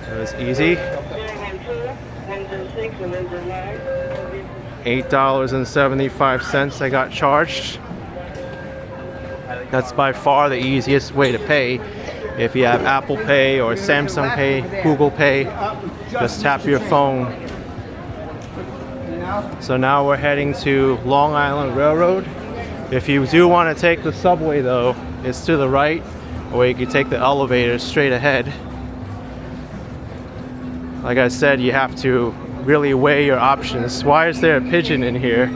It was easy. $8.75 I got charged. That's by far the easiest way to pay. If you have Apple Pay or Samsung Pay, Google Pay, just tap your phone. So now we're heading to Long Island Railroad. If you do want to take the subway though, it's to the right, or you can take the elevator straight ahead. Like I said, you have to really weigh your options. Why is there a pigeon in here?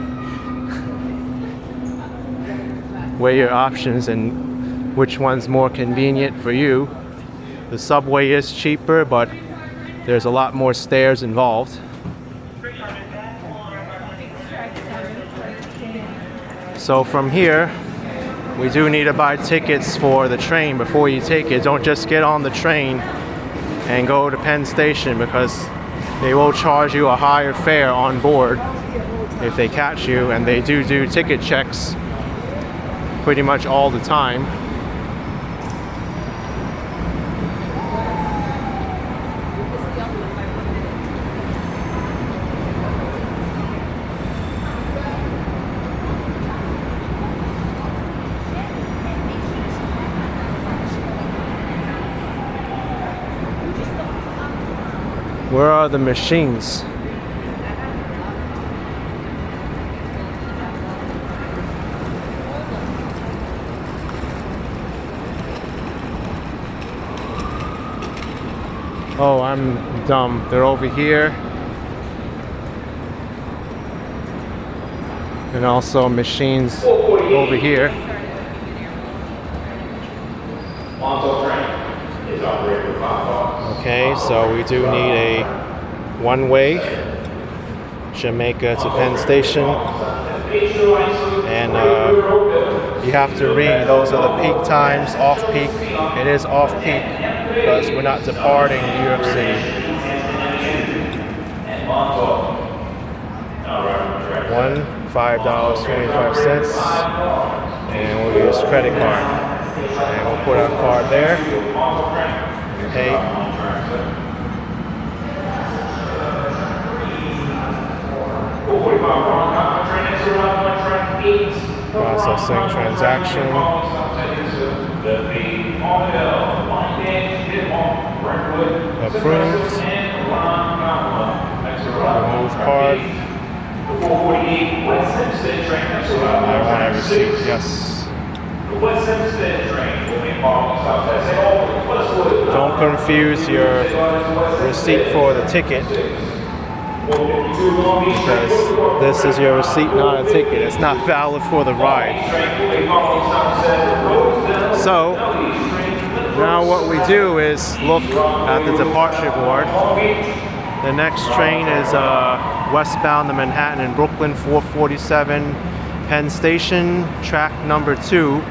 Weigh your options and which one's more convenient for you. The subway is cheaper, but there's a lot more stairs involved. So from here, we do need to buy tickets for the train before you take it. Don't just get on the train and go to Penn Station, because they will charge you a higher fare on board if they catch you, and they do ticket checks pretty much all the time. Where are the machines? Oh, I'm dumb. They're over here. And also machines over here. Okay, so we do need a one-way Jamaica to Penn Station, and you have to read those are the peak times, off-peak. It is off-peak because we're not departing New York City. One, $5.25, and we'll use credit card. And we'll put our card there. Pay. Processing transaction. Approved. Remove card. I want a receipt, yes. Don't confuse your receipt for the ticket, because this is your receipt, not a ticket. It's not valid for the ride. So now what we do is look at the departure board. The next train is westbound to Manhattan and Brooklyn, 447 Penn Station, track number 2.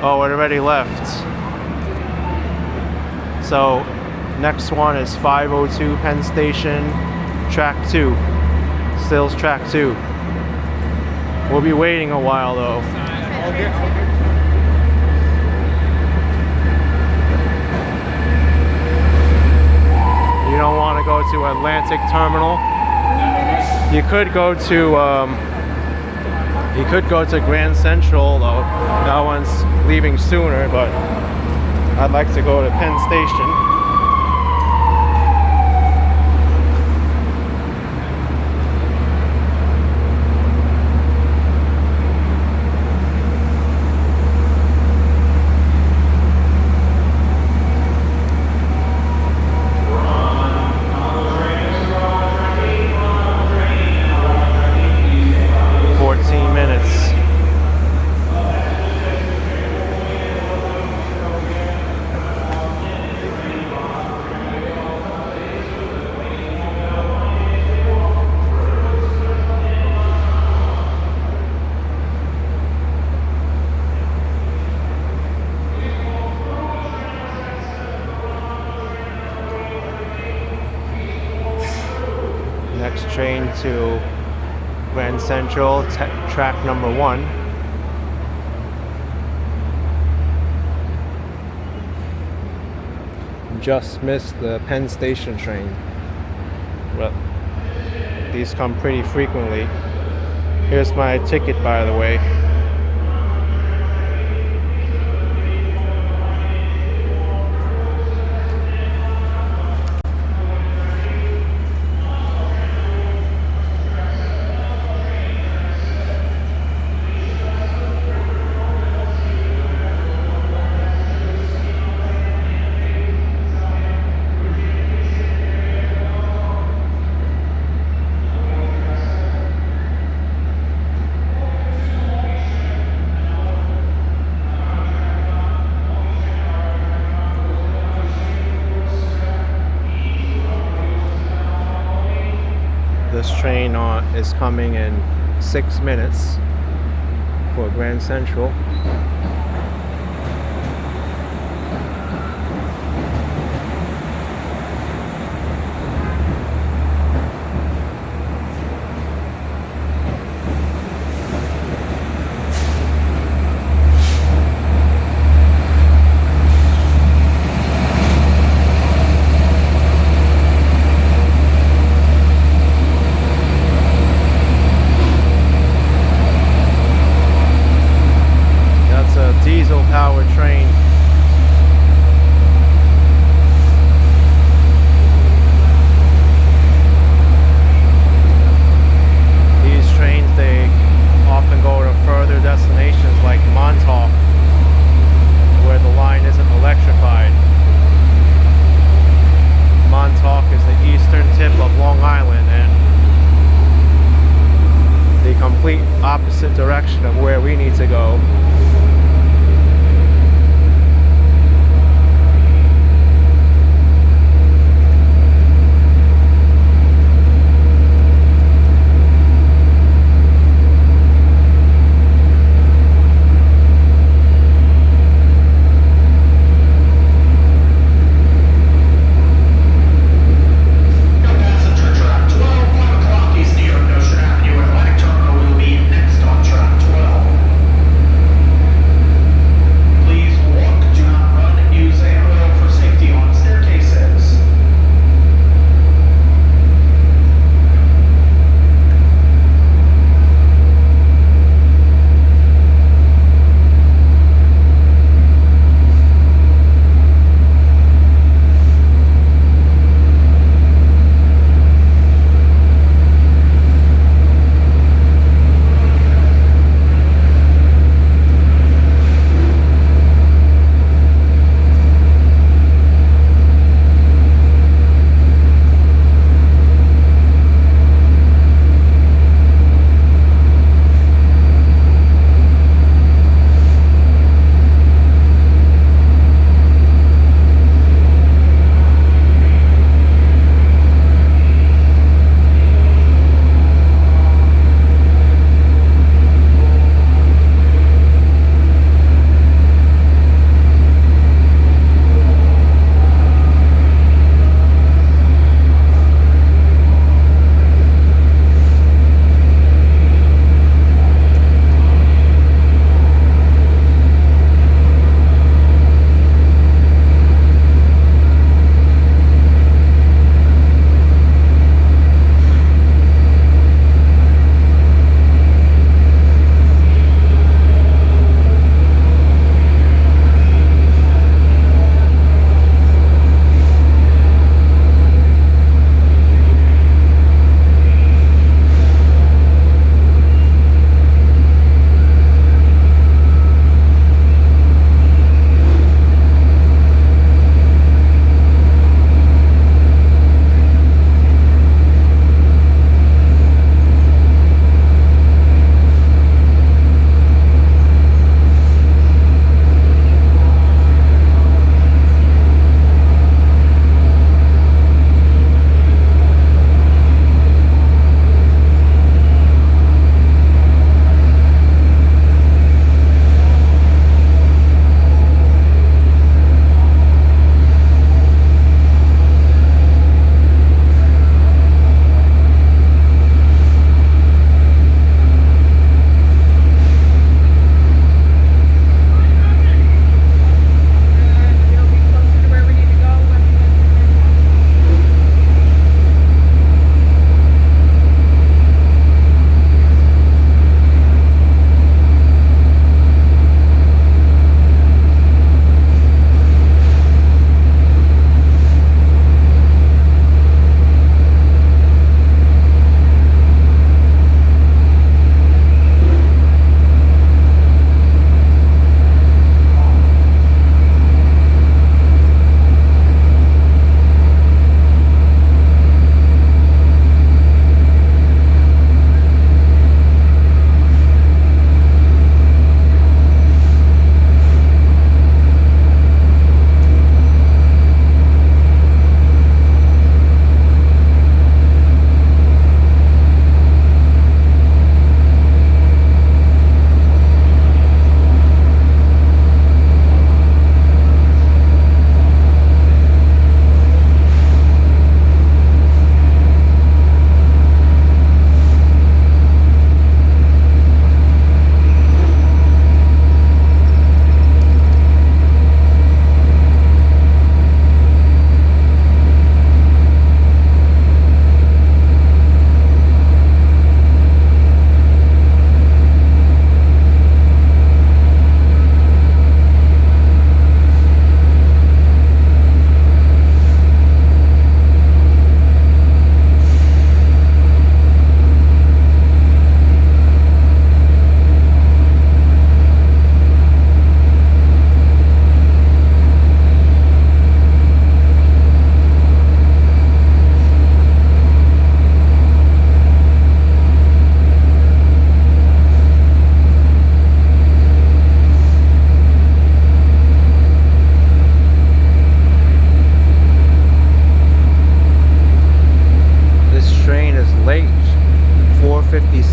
Oh, it already left. So next one is 502 Penn Station, track 2. Stills track 2. We'll be waiting a while though. You don't want to go to Atlantic Terminal. You could go to Grand Central though. That one's leaving sooner, but I'd like to go to Penn Station. Next train to Grand Central, track number 1. Just missed the Penn Station train. Well, these come pretty frequently. Here's my ticket, by the way. This train is coming in 6 minutes for Grand Central. Diesel powered train. These trains, they often go to further destinations like Montauk, where the line isn't electrified. Montauk is the eastern tip of Long Island and the complete opposite direction of where we need to go.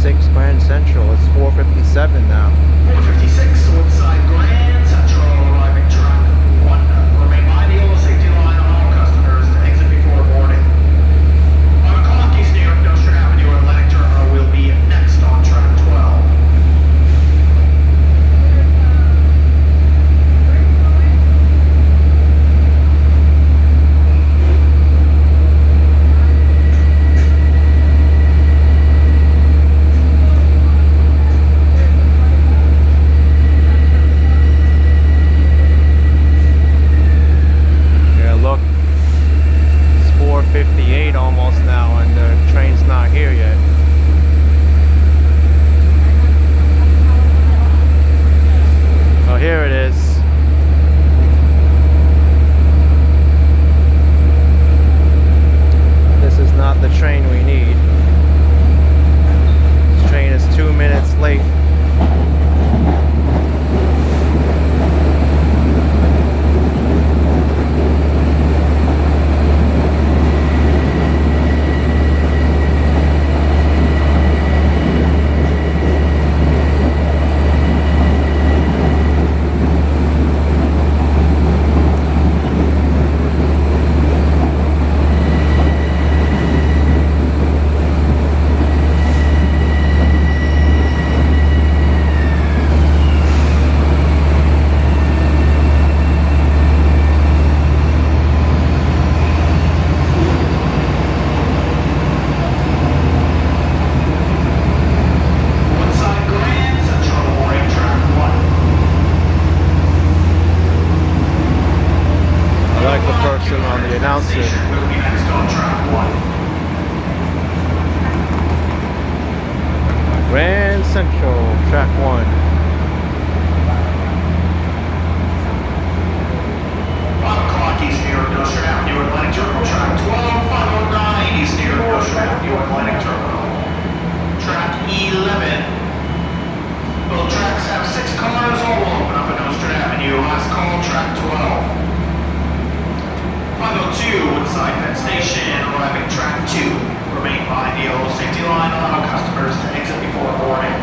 456 Grand Central. It's 457 now.
456 Woodside Grand Central, arriving track 1. Remain by the yellow safety line on all customers to exit before boarding. 5 o'clock East New York, Nostrand Avenue, Atlantic Terminal will be next on track 12.
Yeah, look, it's 4:58 almost now, and the train's not here yet. Oh, here it is. This is not the train we need. This train is 2 minutes late.
Woodside Grand Central, boarding track 1.
I like the person on the announcer.
Will be next on track 1.
Grand Central, track 1.
5 o'clock East New York, Nostrand Avenue, Atlantic Terminal, track 12. 509 East New York, Nostrand Avenue, Atlantic Terminal. Track 11. Both tracks have 6 cars, all will open up at Nostrand Avenue. Last call, track 12. 502 Woodside Penn Station, arriving track 2. Remain behind the yellow safety line, allow customers to exit before boarding.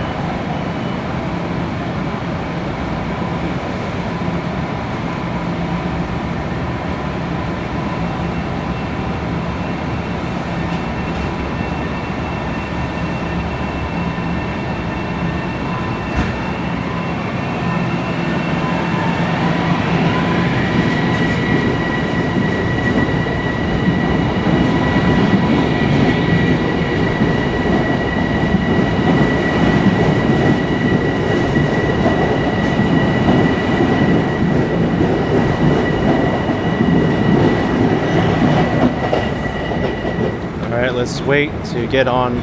Alright, let's wait to get on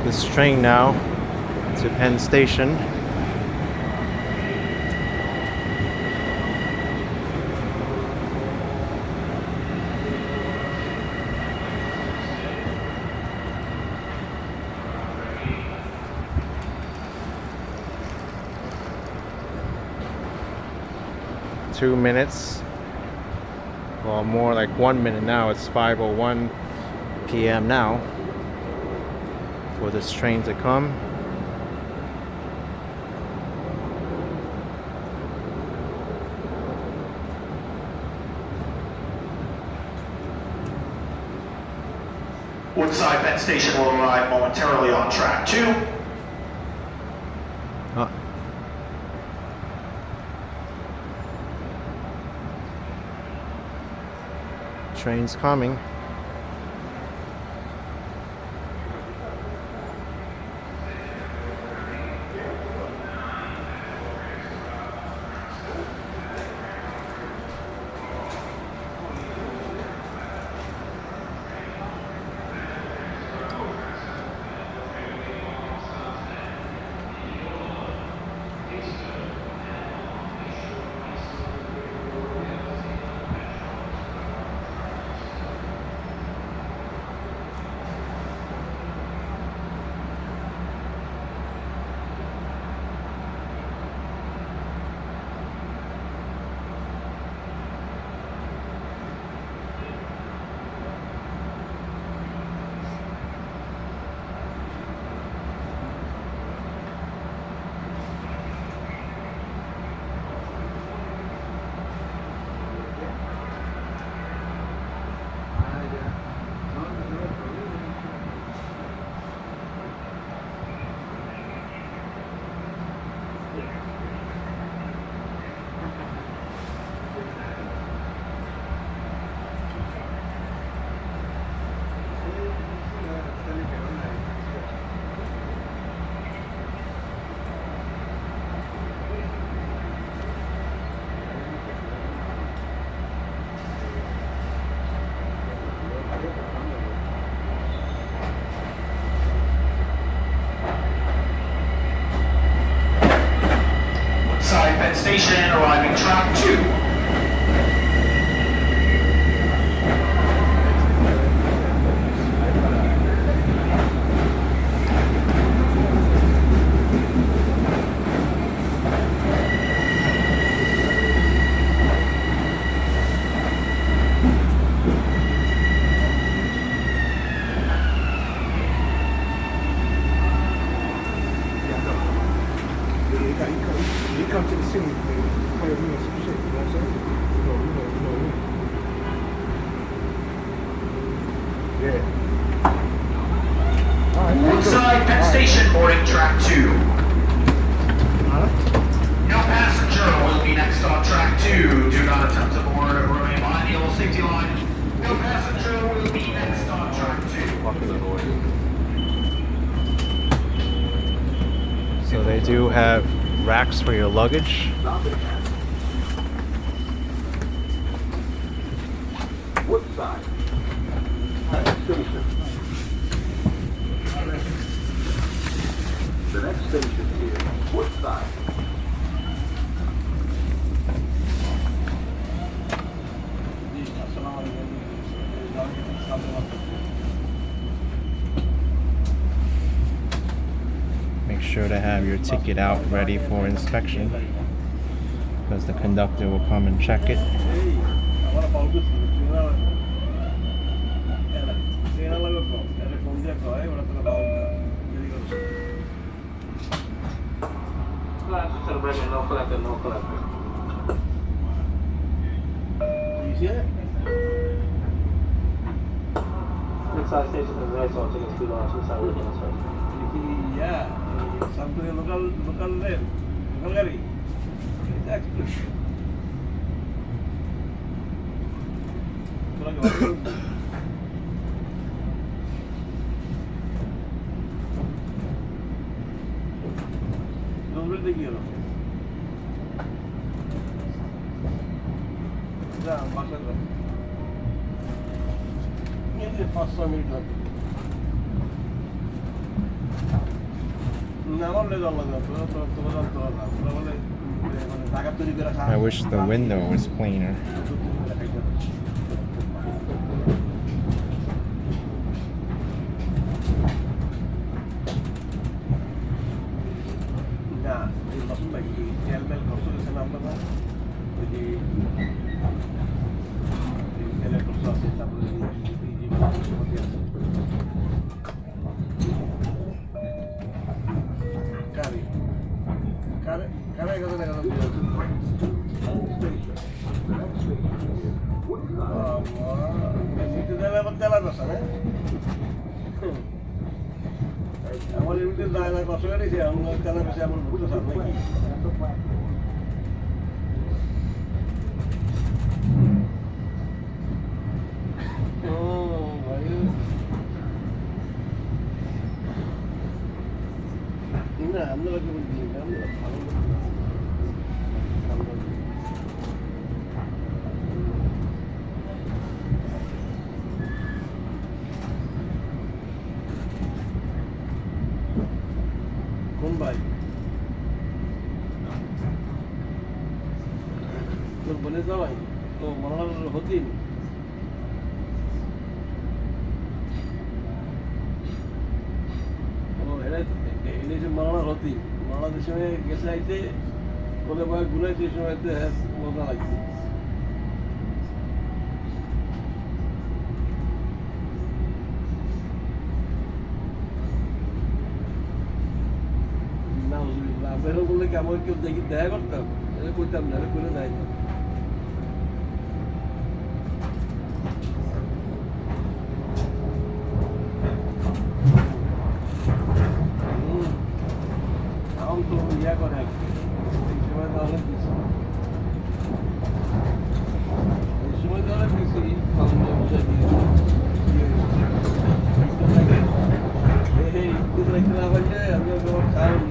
this train now to Penn Station. Two minutes, well, more like 1 minute now. It's 5:01 p.m. now for this train to come.
Woodside Penn Station will arrive momentarily on track 2.
Oh. Train's coming.
Station, arriving track 2.
You come to the city, play with me some shit, you know what I'm saying? You know. Yeah. Alright.
Inside Penn Station, boarding track 2. No passenger will be next on track 2. Do not attempt to board or remain behind the yellow safety line. No passenger will be next on track 2.
So they do have racks for your luggage.
Woodside. The next station is Woodside.
Make sure to have your ticket out ready for inspection, because the conductor will come and check it.
Yeah, something local there, local gari. Exactly. Nombre de quiero. Ya, más atrás. Niente passa minuto.
I wish the window was cleaner.
দেখা করতাম এটা করতাম না এটা করে যাই না এখন তো ইয়া করে এই সময় তো অনেক বেশি বুঝাই দিয়ে এই রাখতে না পারলে আমি তোমার কারণ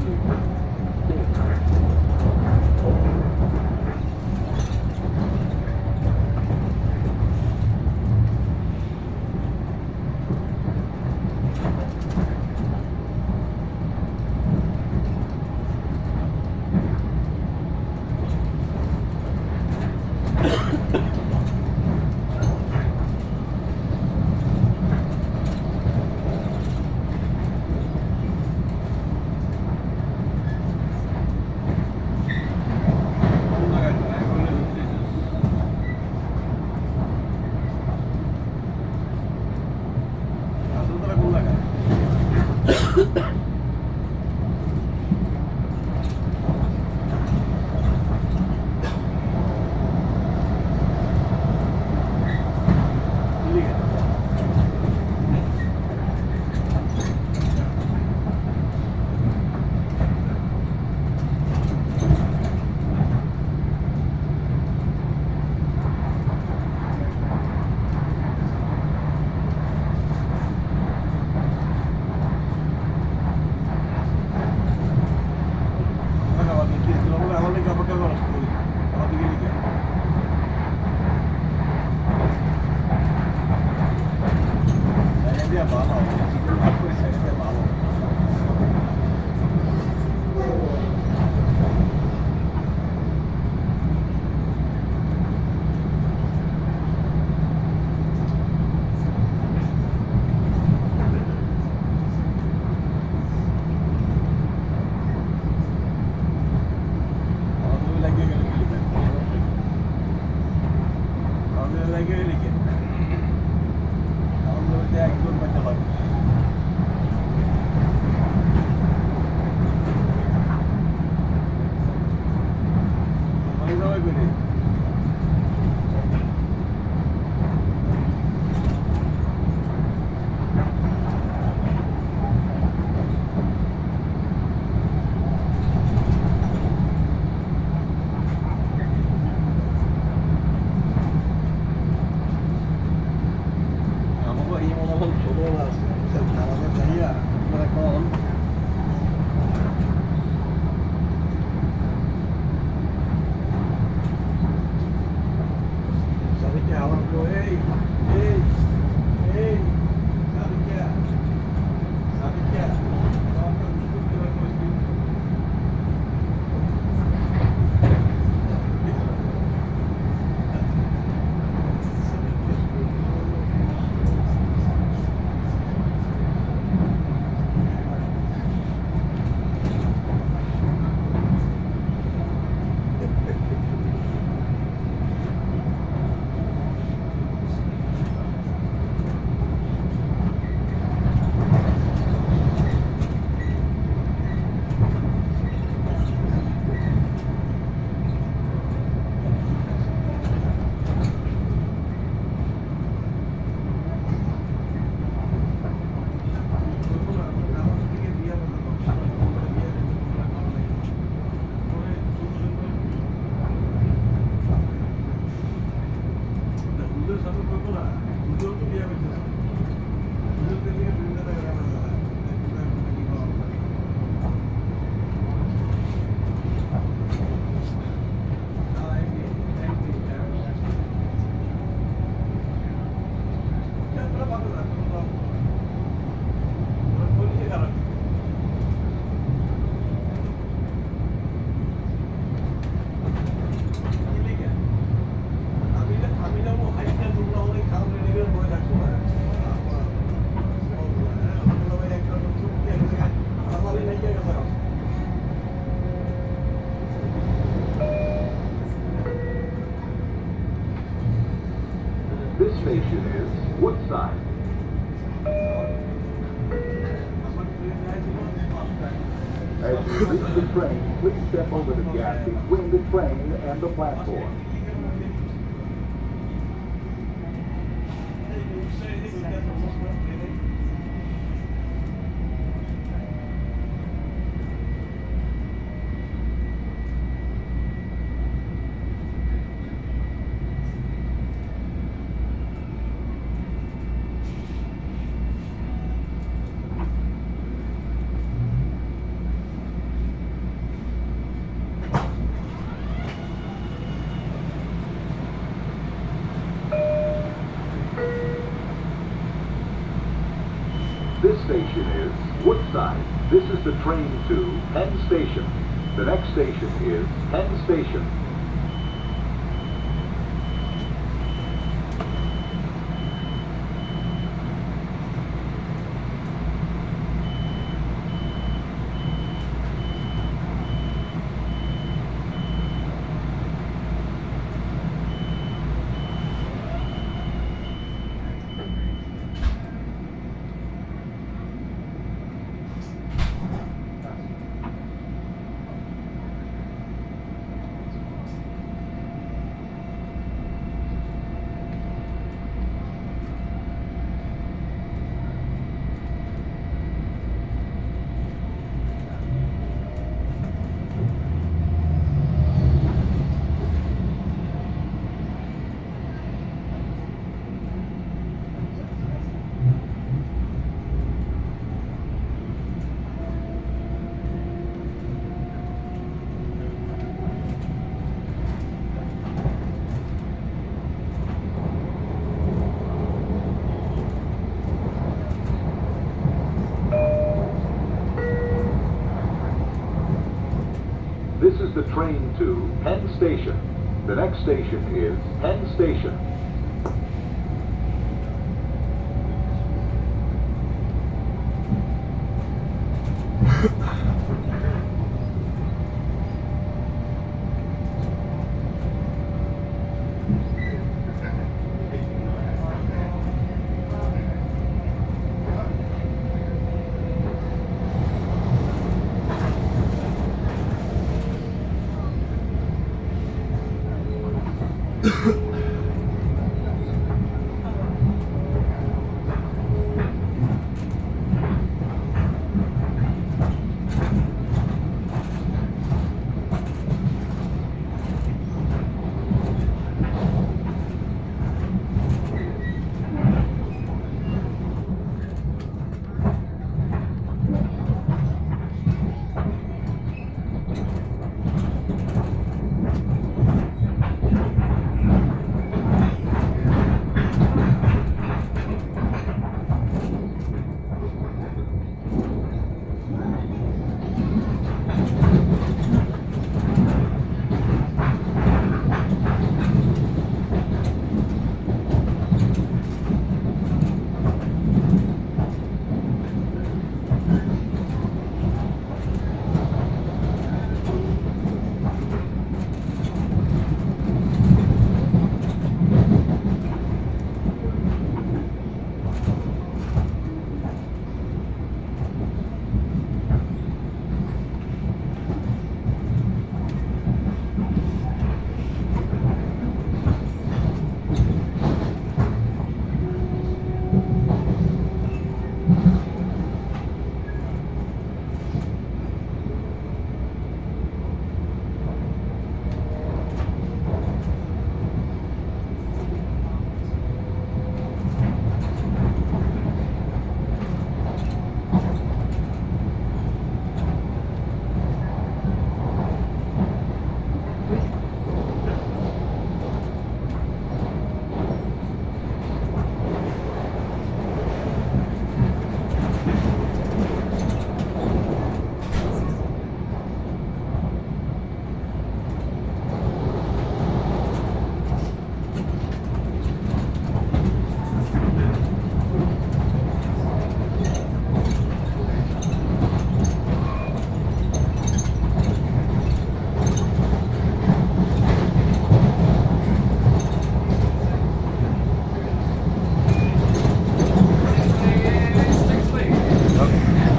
As you reach the train, please step over the gap between the train and the platform. This station is Woodside. This is the train to Penn Station. The next station is Penn Station. This is the train to Penn Station. The next station is Penn Station.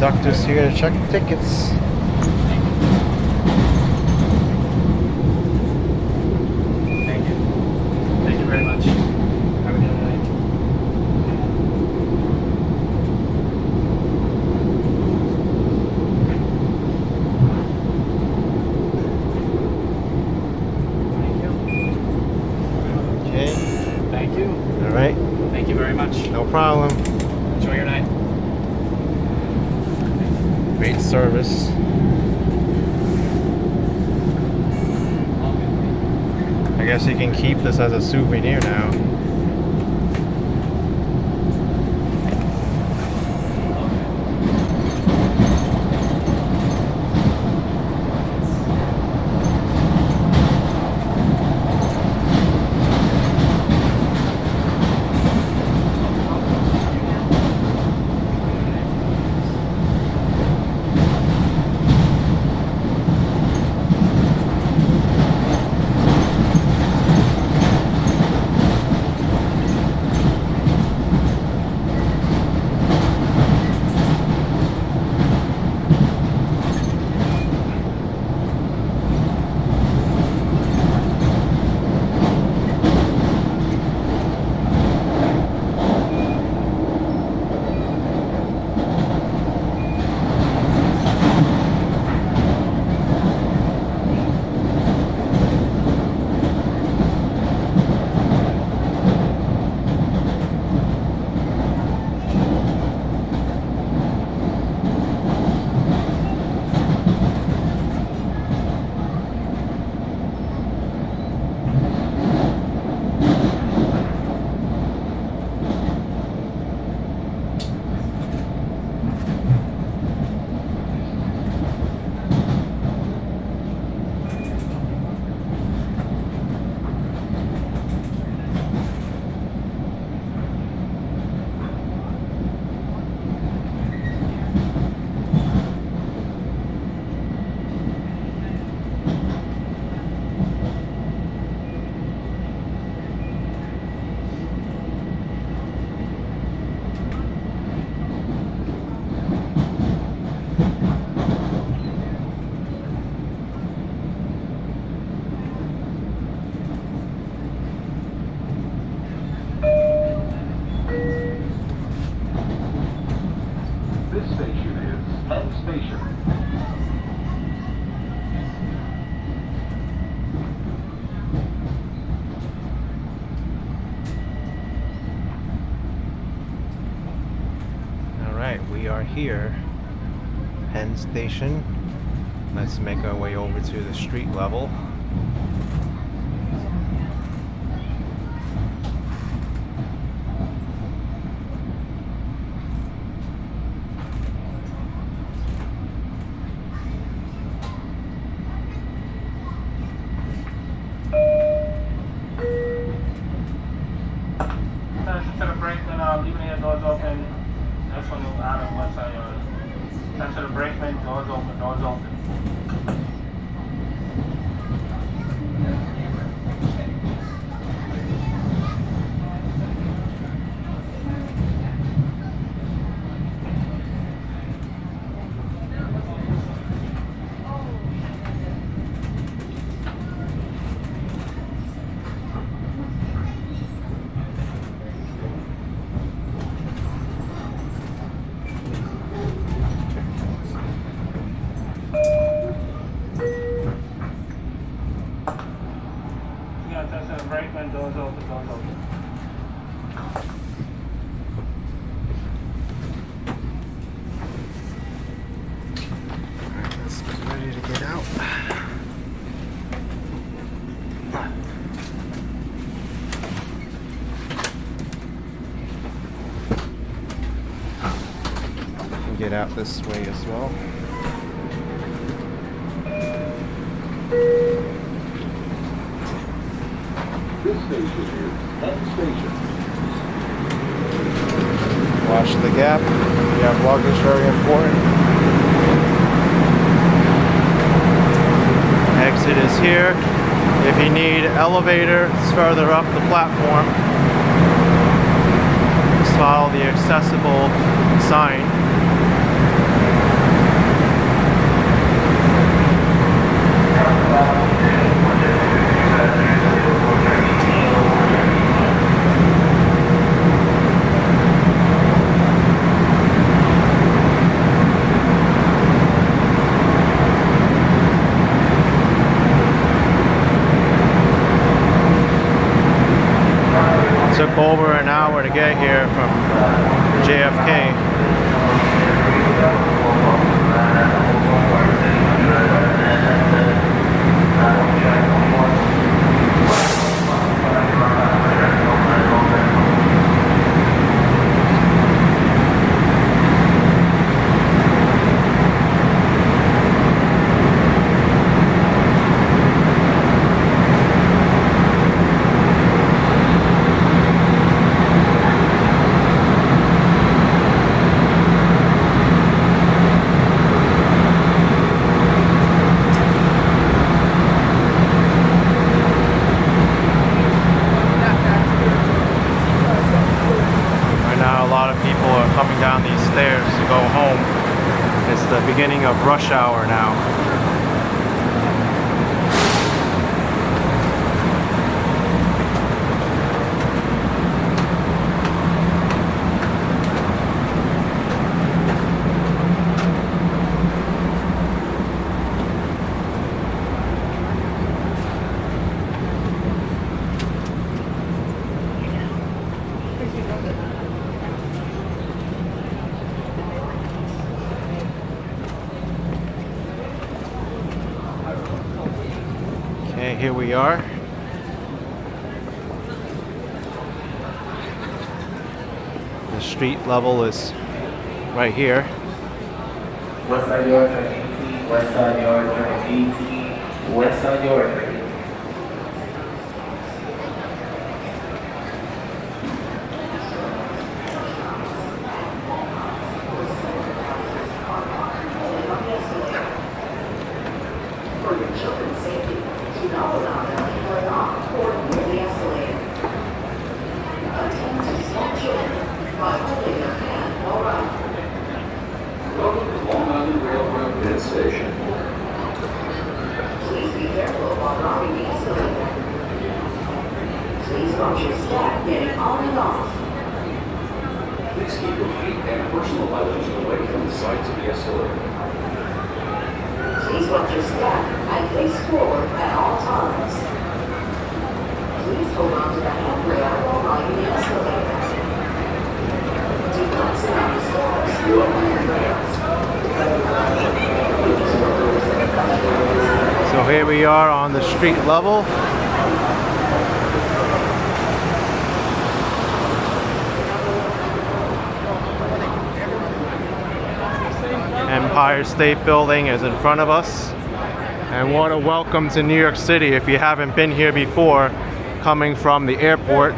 Conductor's here to check tickets. No problem.
Enjoy your night.
Great service. I guess you can keep this as a souvenir now.
This station is Penn Station.
Alright, we are here. Penn Station. Let's make our way over to the street level.
To the brakeman, leaving the doors open. That's when you're out of west side yard. Turn to the brakeman, doors open, doors open. Turn to the brakeman, doors open, doors open.
Alright, let's get ready to get out. Get out this way as well.
This station is Penn Station.
Watch the gap. You have luggage, very important. Exit is here. If you need elevator, it's further up the platform. Just follow the accessible sign. Took over an hour to get here from go home. It's the beginning of rush hour now. Okay, here we are. The street level is right here.
West side yard, turn 18. West side yard, turn 18. West side yard, turn 18.
For your children's safety, do not allow them to play on or near the escalator. Attend to small children by holding their hand while riding.
Welcome to Long Island Railroad Penn Station.
Please be careful while riding the escalator. Please watch your step getting on and off.
Please keep your feet and personal items away from the sides of the escalator.
Please watch your step and face forward at all times. Please hold on to the handrail while riding the escalator. Do not sit on the stairs or handrails.
So here we are on the street level. Empire State Building is in front of us. And what a welcome to New York City if you haven't been here before, coming from the airport.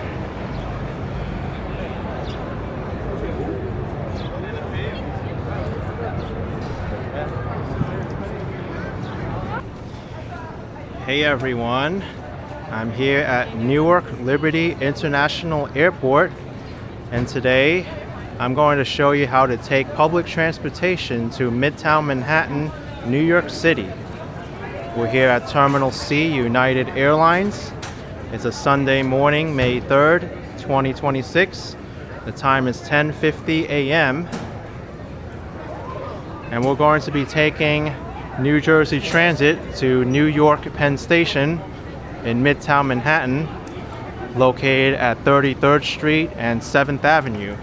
Hey everyone, I'm here at Newark Liberty International Airport, and today I'm going to show you how to take public transportation to Midtown Manhattan, New York City. We're here at Terminal C, United Airlines. It's a Sunday morning, May 3rd, 2026. The time is 10:50 a.m. And we're going to be taking New Jersey Transit to New York Penn Station in Midtown Manhattan, located at 33rd Street and 7th Avenue.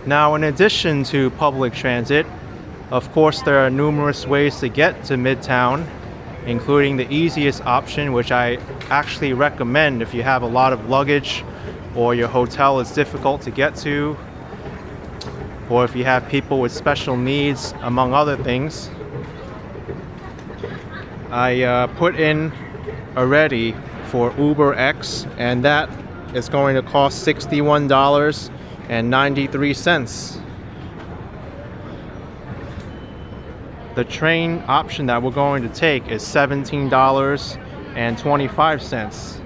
Now, in addition to public transit, of course, there are numerous ways to get to Midtown, including the easiest option, which I actually recommend if you have a lot of luggage or your hotel is difficult to get to, or if you have people with special needs, among other things. I put in already for UberX, and that is going to cost $61.93. The train option that we're going to take is $17.25.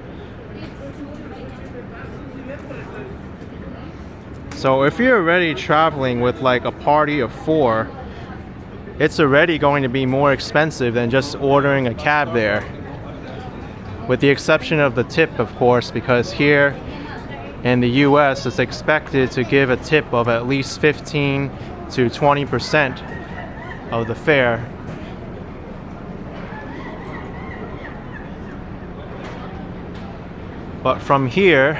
So if you're already traveling with like a party of 4, it's already going to be more expensive than just ordering a cab there. With the exception of the tip, of course, because here in the US it's expected to give a tip of at least 15 to 20% of the fare. But from here,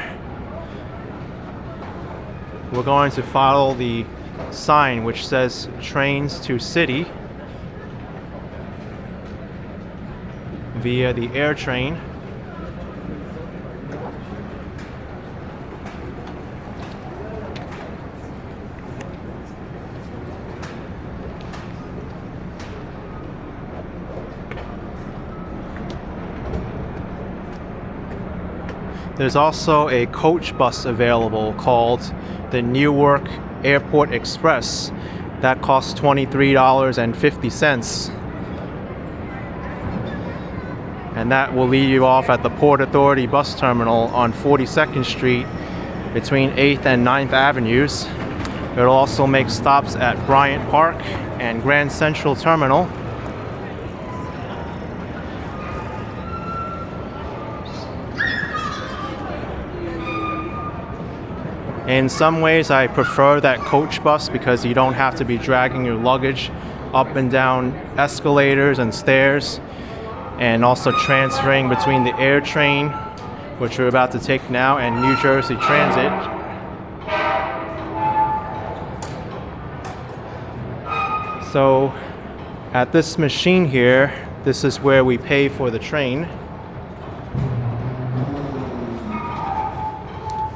we're going to follow the sign which says trains to city via the air train. There's also a coach bus available called the Newark Airport Express that costs $23.50. And that will leave you off at the Port Authority bus terminal on 42nd Street between 8th and 9th Avenues. It'll also make stops at Bryant Park and Grand Central Terminal. In some ways, I prefer that coach bus because you don't have to be dragging your luggage up and down escalators and stairs, and also transferring between the air train, which we're about to take now, and New Jersey Transit. So at this machine here, this is where we pay for the train.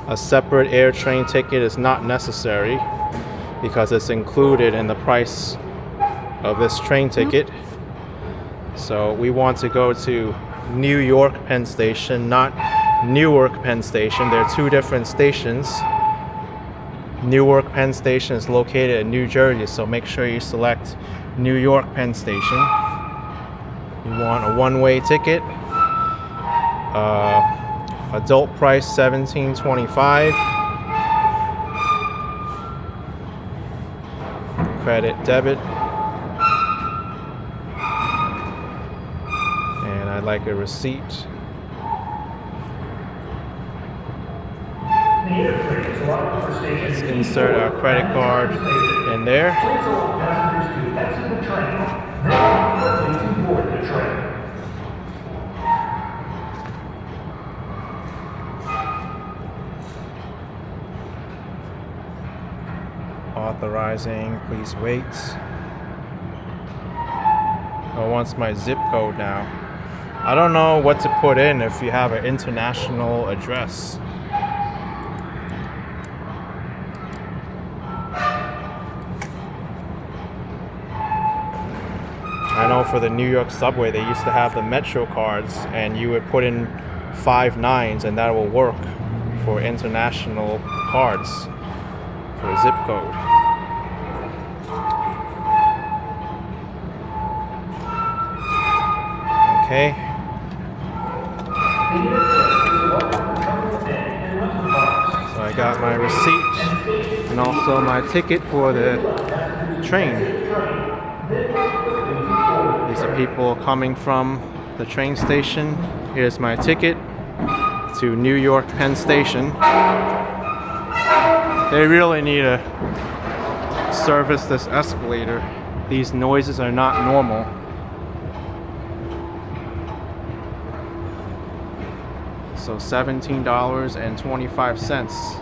A separate air train ticket is not necessary because it's included in the price of this train ticket. So we want to go to New York Penn Station, not Newark Penn Station. They're two different stations. Newark Penn Station is located in New Jersey, so make sure you select New York Penn Station. You want a one-way ticket. Adult price $17.25. Credit, debit. And I'd like a receipt. Let's insert our credit card in there. Authorizing, please wait. Oh, it wants my zip code now. I don't know what to put in if you have an international address. I know for the New York subway, they used to have the Metro cards, and you would put in 5 9s, and that will work for international cards for zip code. Okay. So I got my receipt and also my ticket for the train. These are people coming from the train station. Here's my ticket to New York Penn Station. They really need to service this escalator. These noises are not normal. So $17.25.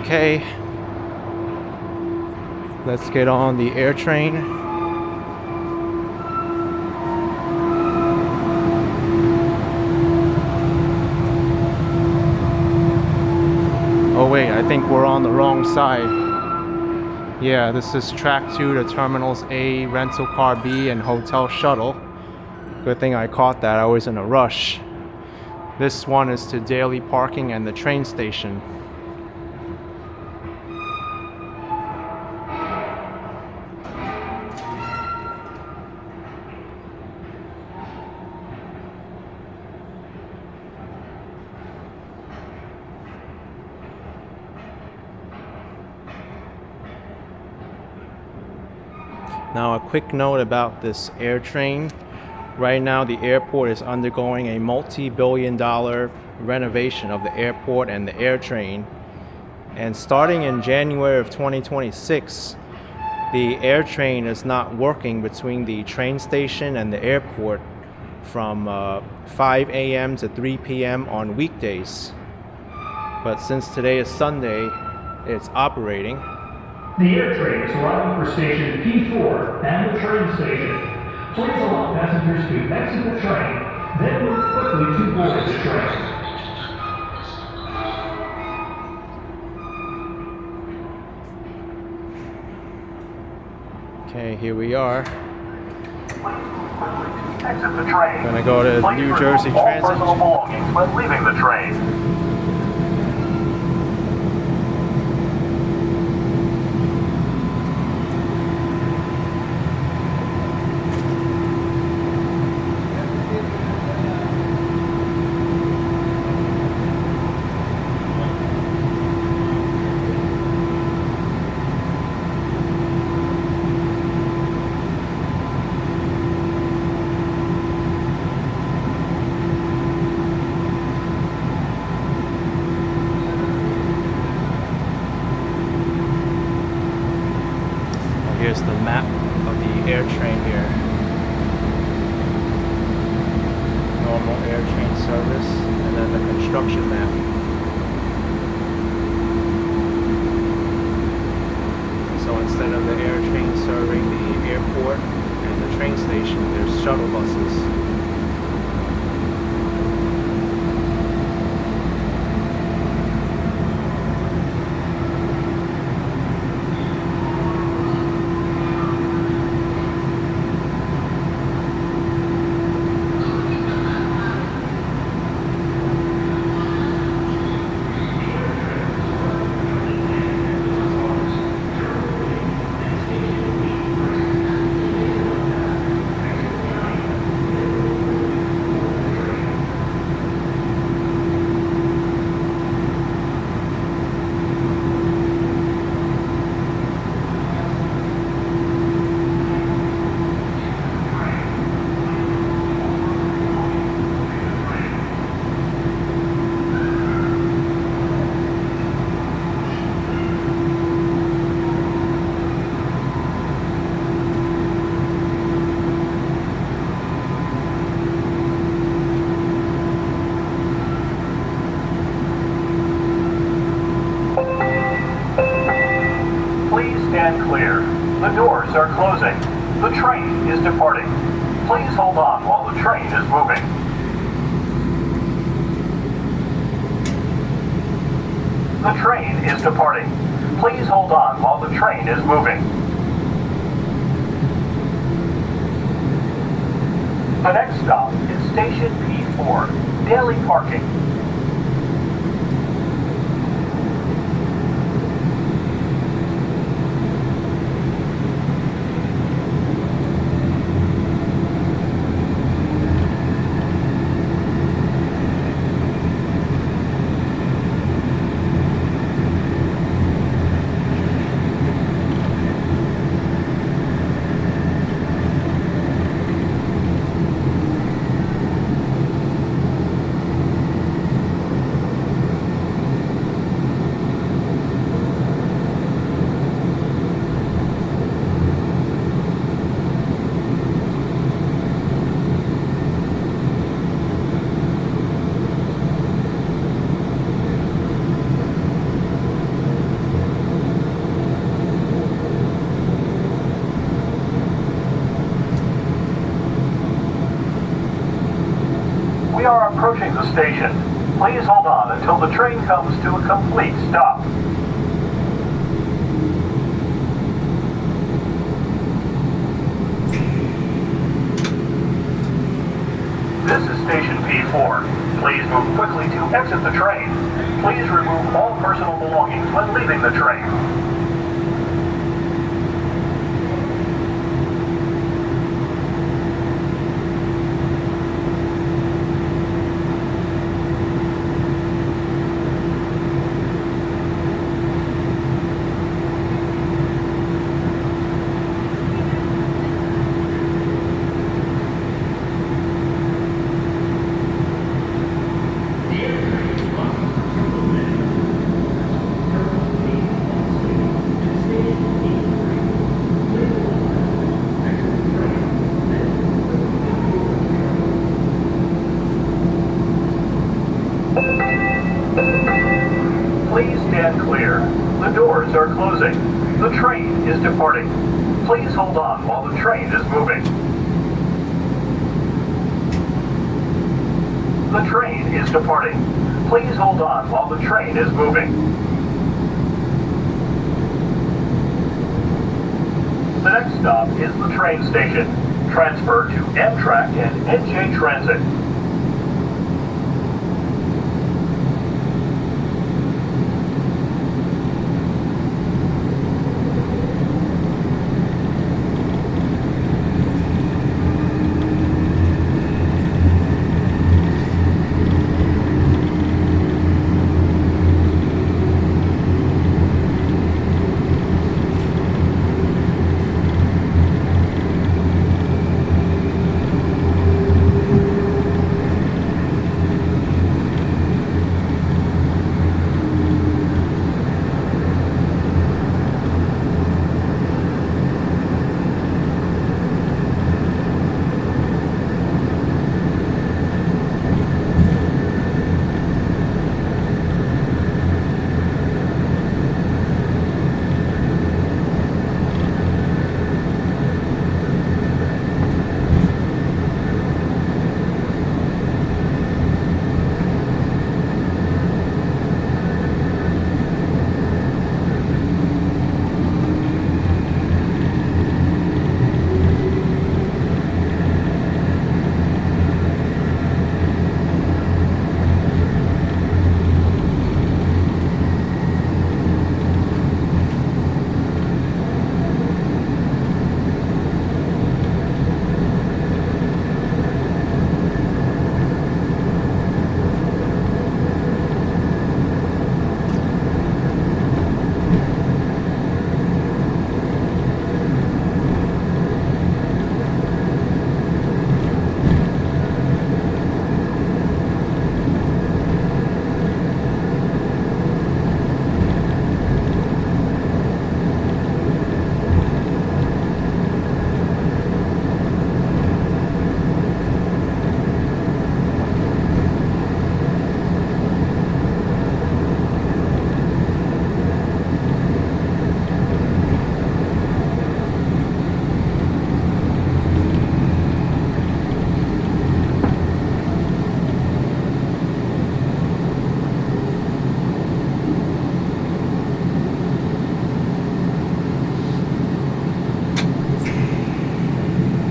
Okay, let's get on the air train. Oh wait, I think we're on the wrong side. Yeah, this is track 2 to terminals A, rental car B, and hotel shuttle. Good thing I caught that, I was in a rush. This one is to daily parking and the train station. Now a quick note about this air train. Right now the airport is undergoing a multi-billion-dollar renovation of the airport and the air train. And starting in January of 2026, the air train is not working between the train station and the airport from 5 a.m. to 3 p.m. on weekdays. But since today is Sunday, it's operating.
The air train is arriving for station P4 and the train station. Please allow passengers to exit the train, then move quickly to board the train.
Okay, here we are.
Exit the train.
Gonna go to
Please
New
remove
Jersey
all
Transit.
personal belongings when leaving the train.
Here's the map of the air train here. Normal air train service, and then the construction map. So instead of the air train serving the airport and the train station, there's shuttle buses.
Stand clear. The doors are closing. The train is departing. Please hold on while the train is moving. The train is departing. Please hold on while the train is moving. The next stop is Station P4, Daily Parking. We are approaching the station. Please hold on until the train comes to a complete stop. This is Station P4. Please move quickly to exit the train. Please remove all personal belongings when leaving the train. Please stand clear. The doors are closing. The train is departing. Please hold on while the train is moving. The train is departing. Please hold on while the train is moving. The next stop is the train station.
Transfer to Amtrak and NJ Transit.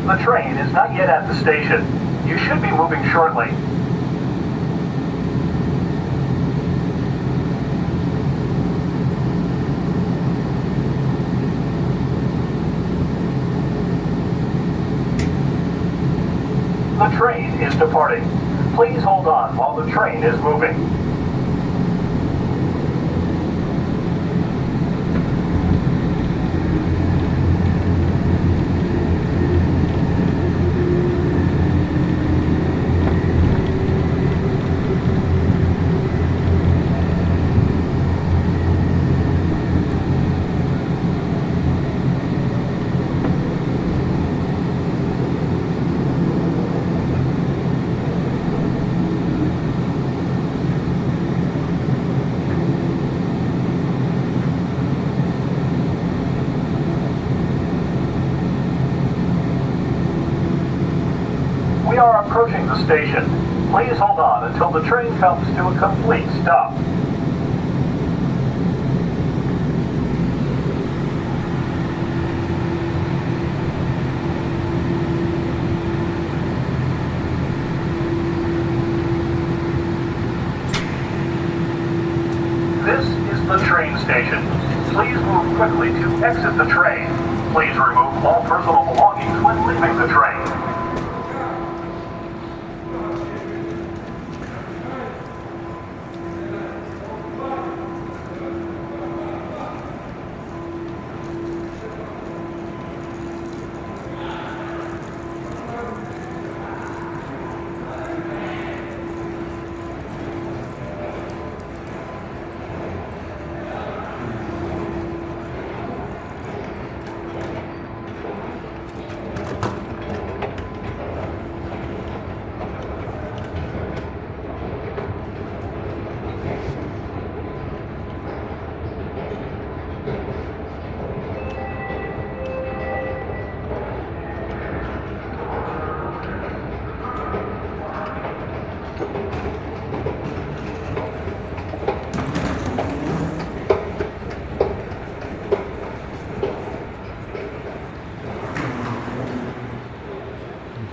The train is not yet at the station. You should be moving shortly. The train is departing. Please hold on while the train is moving. We are approaching the station. Please hold on until the train comes to a complete stop. This is the train station. Please move quickly to exit the train. Please remove all personal belongings when leaving the train.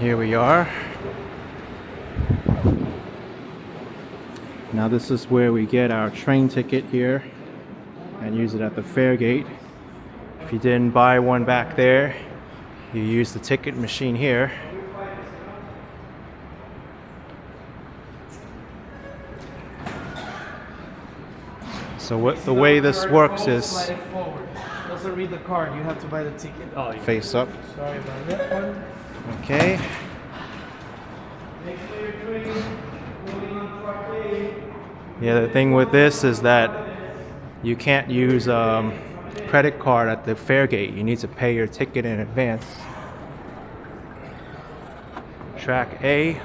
Here we are. Now this is where we get our train ticket here and use it at the fare gate. If you didn't buy one back there, you use the ticket machine here. So what the way this works is
Slide it forward. Also read the card. You have to buy the ticket. Oh, you
face up.
Sorry about that one.
Okay. Yeah, the thing with this is that you can't use credit card at the fare gate. You need to pay your ticket in advance. Track A.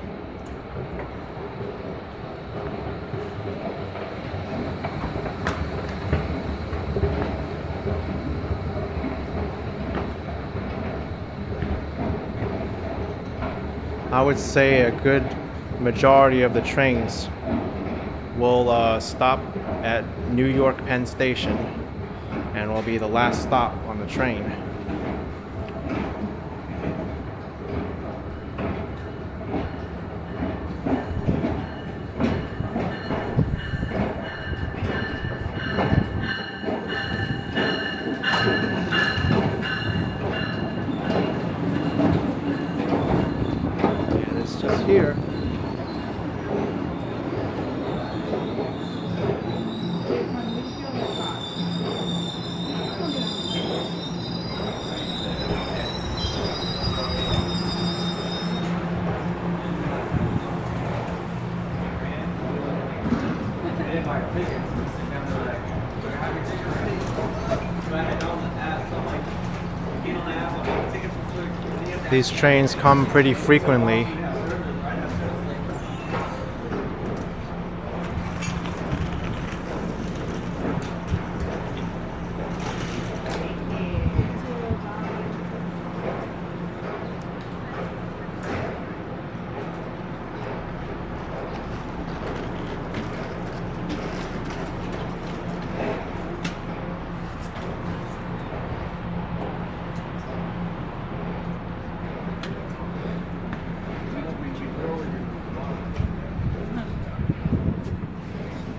I would say a good majority of the trains will stop at New York Penn Station and will be the last stop on the train. And it's just here. These trains come pretty frequently.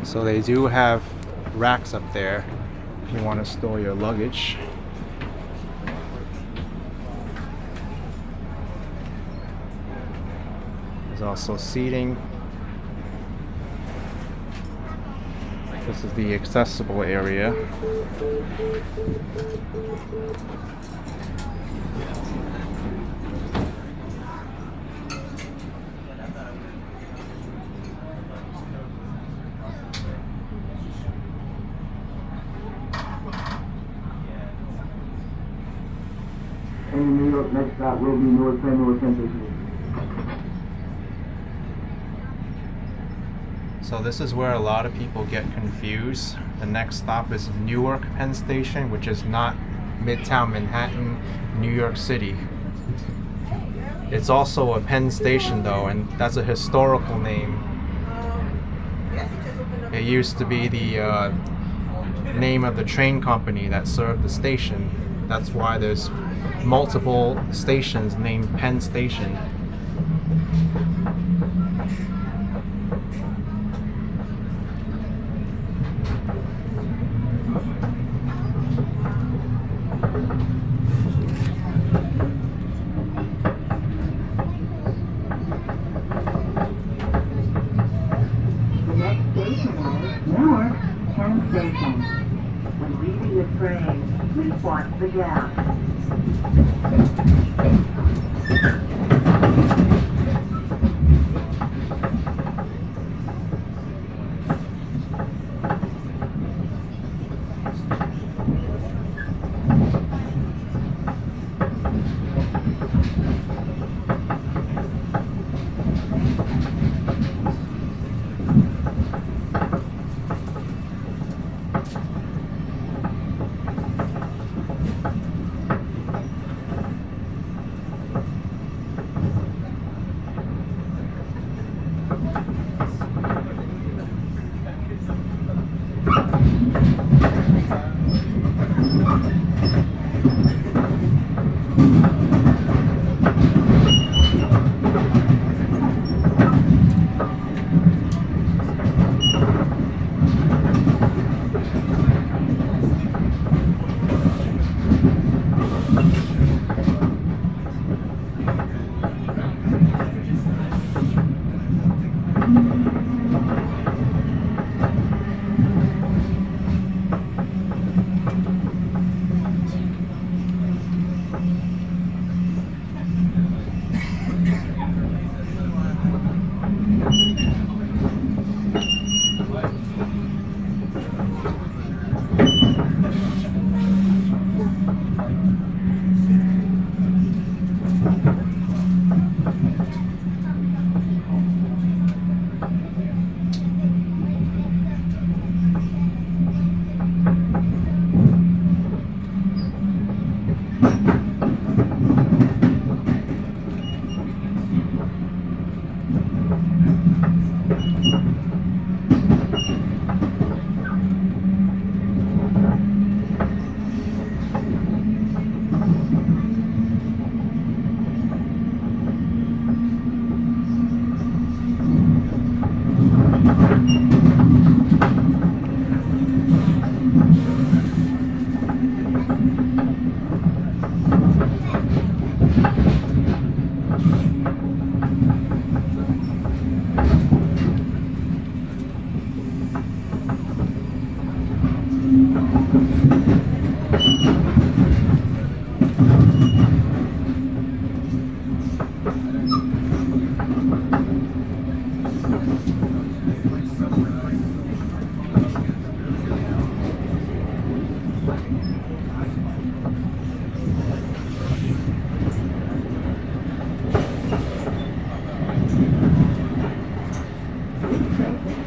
So they do have racks up there if you want to store your luggage. There's also seating. This is the accessible area.
In New York, next stop will be Newark Penn Station.
So this is where a lot of people get confused. The next stop is Newark Penn Station, which is not Midtown Manhattan, New York City. It's also a Penn Station though, and that's a historical name. It used to be the name of the train company that served the station. That's why there's multiple stations named Penn Station.
The next station is Newark Penn Station. When leaving the train, please watch the gap.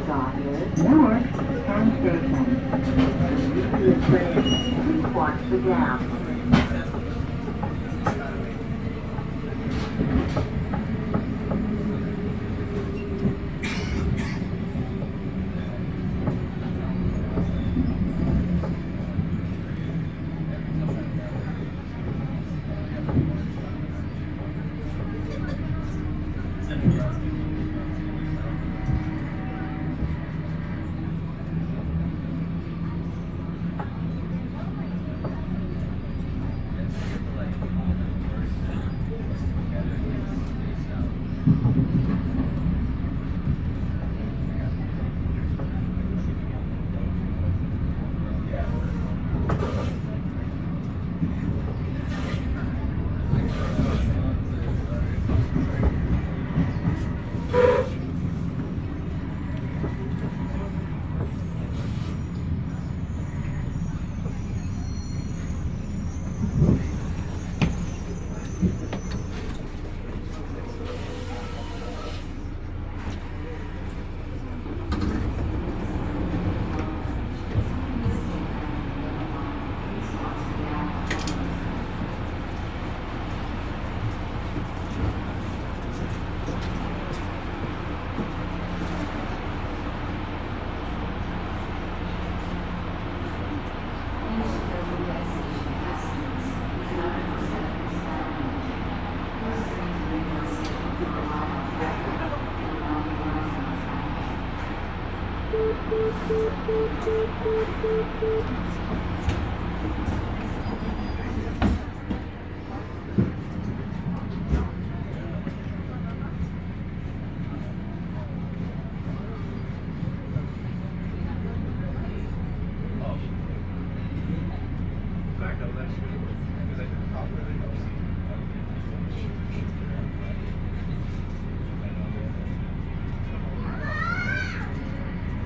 Stop is Newark Penn Station. Immediate train to watch the gap.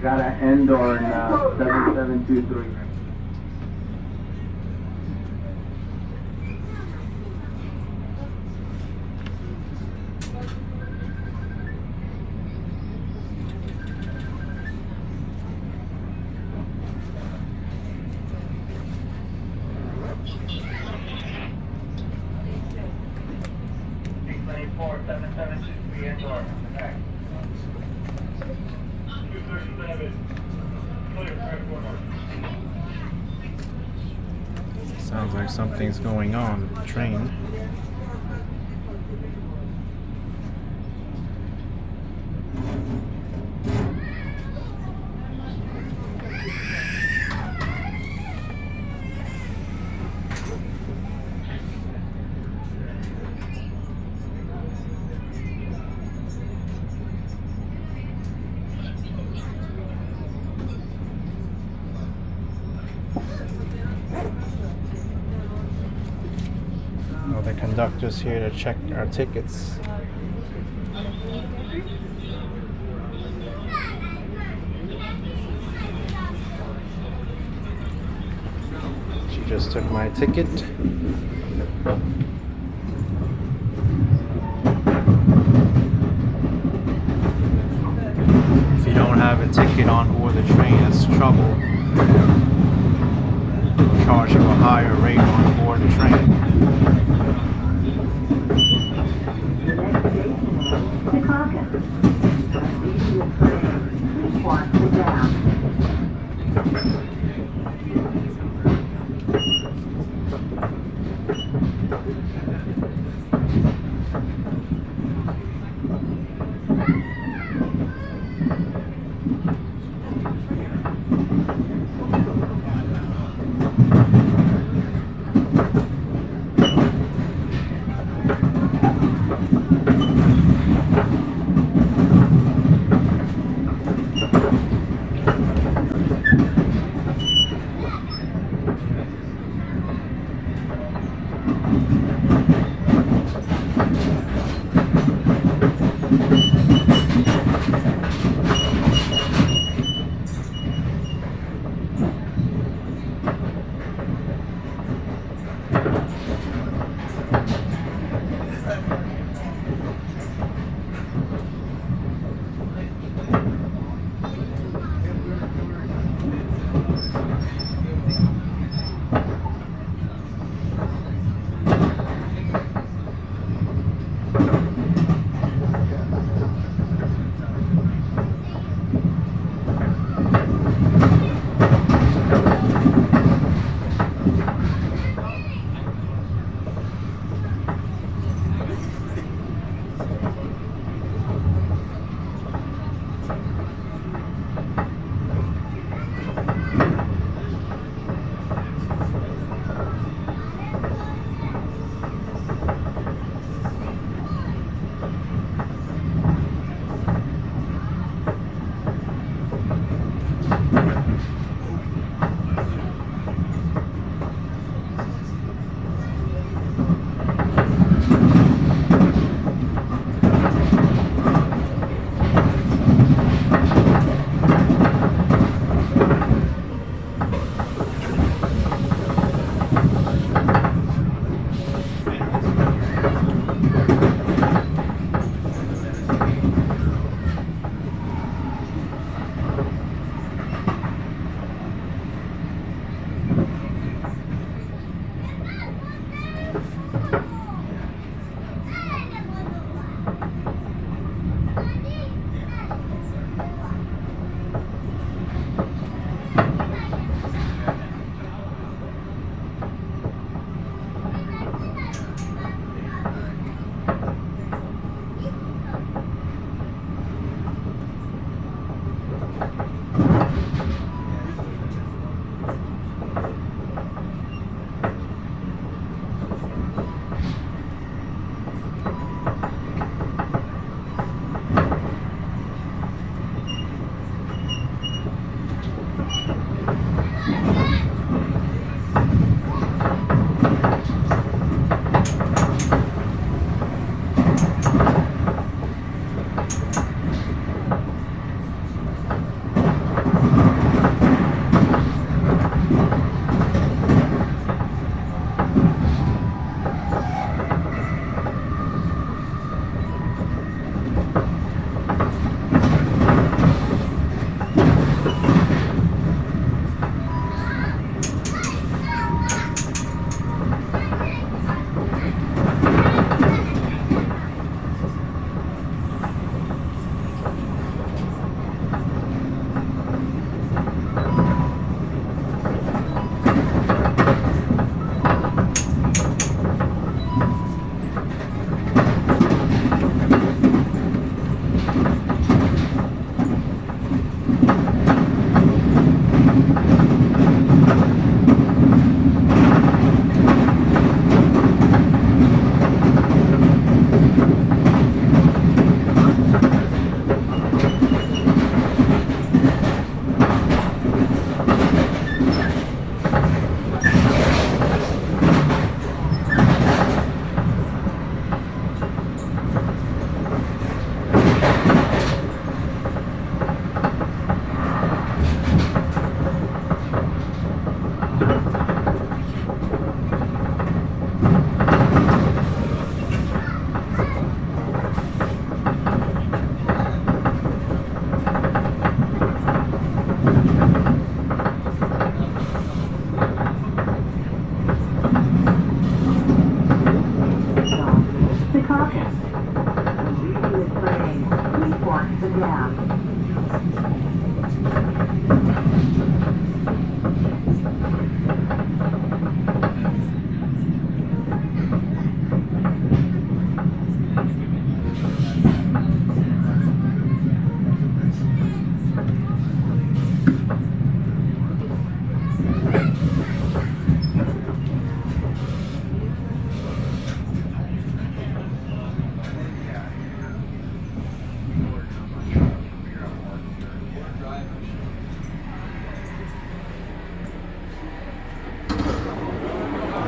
Got an end on 7723.
Sounds like something's going on with the train. The conductor's here to check our tickets. Just took my ticket. If you don't have a ticket on board the train, that's trouble. They'll charge you a higher rate on board the train.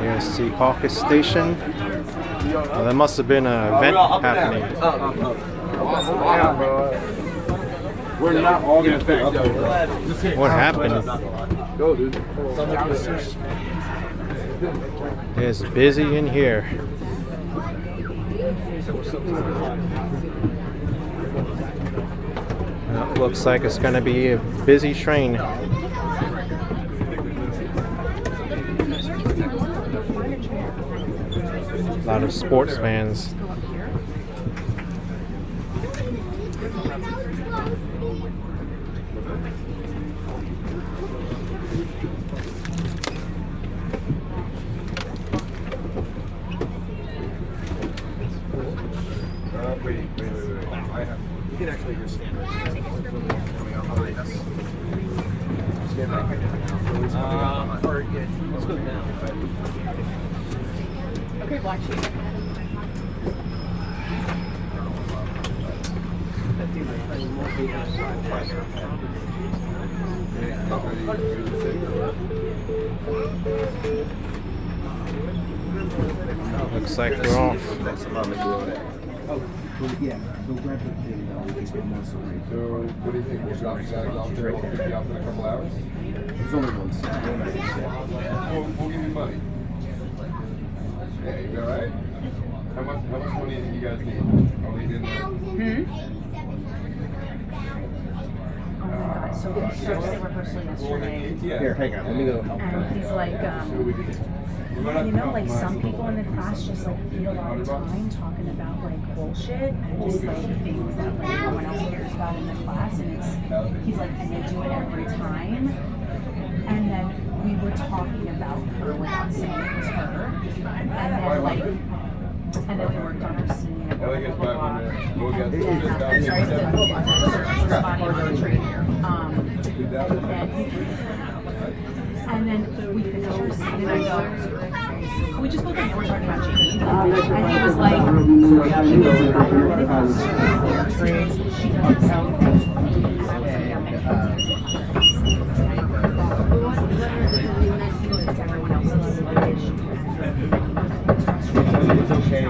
Here's Secaucus Station. Well, there must have been an event happening.
We're not all gonna think.
What happened?
Go, dude.
It's busy in here. Well, looks like it's going to be a busy train. A lot of sports fans.
Wait. You can actually just stand right there. Coming out behind us. Stand right here. Or let's go down.
Okay, black sheep.
Looks like we're off.
Yeah, go grab the thing now. We just get more story. So, what do you think? We'll drop you guys off there. We'll pick you up in a couple hours. There's only one set. We'll give you money. Yeah, you all right? How much money do you think you guys need? I'll leave in there.
So we started to rehearsal yesterday.
Here, hang on. Let me go help.
And he's like, you know, like some people in the class just like eat a lot of time talking about like bullshit and just like things that like no one else cares about in the class. And he's like, and they do it every time. And then we were talking about her without saying it was her. And then we worked on our scene. And blah, blah, blah, blah. I'm sorry, the body on the train here. And then we finished our scene, and I go, we just both like, we're talking about Jamie. And he was like, she doesn't sound things for me. And I was like, yeah, man, it's everyone else's issue.
It's okay.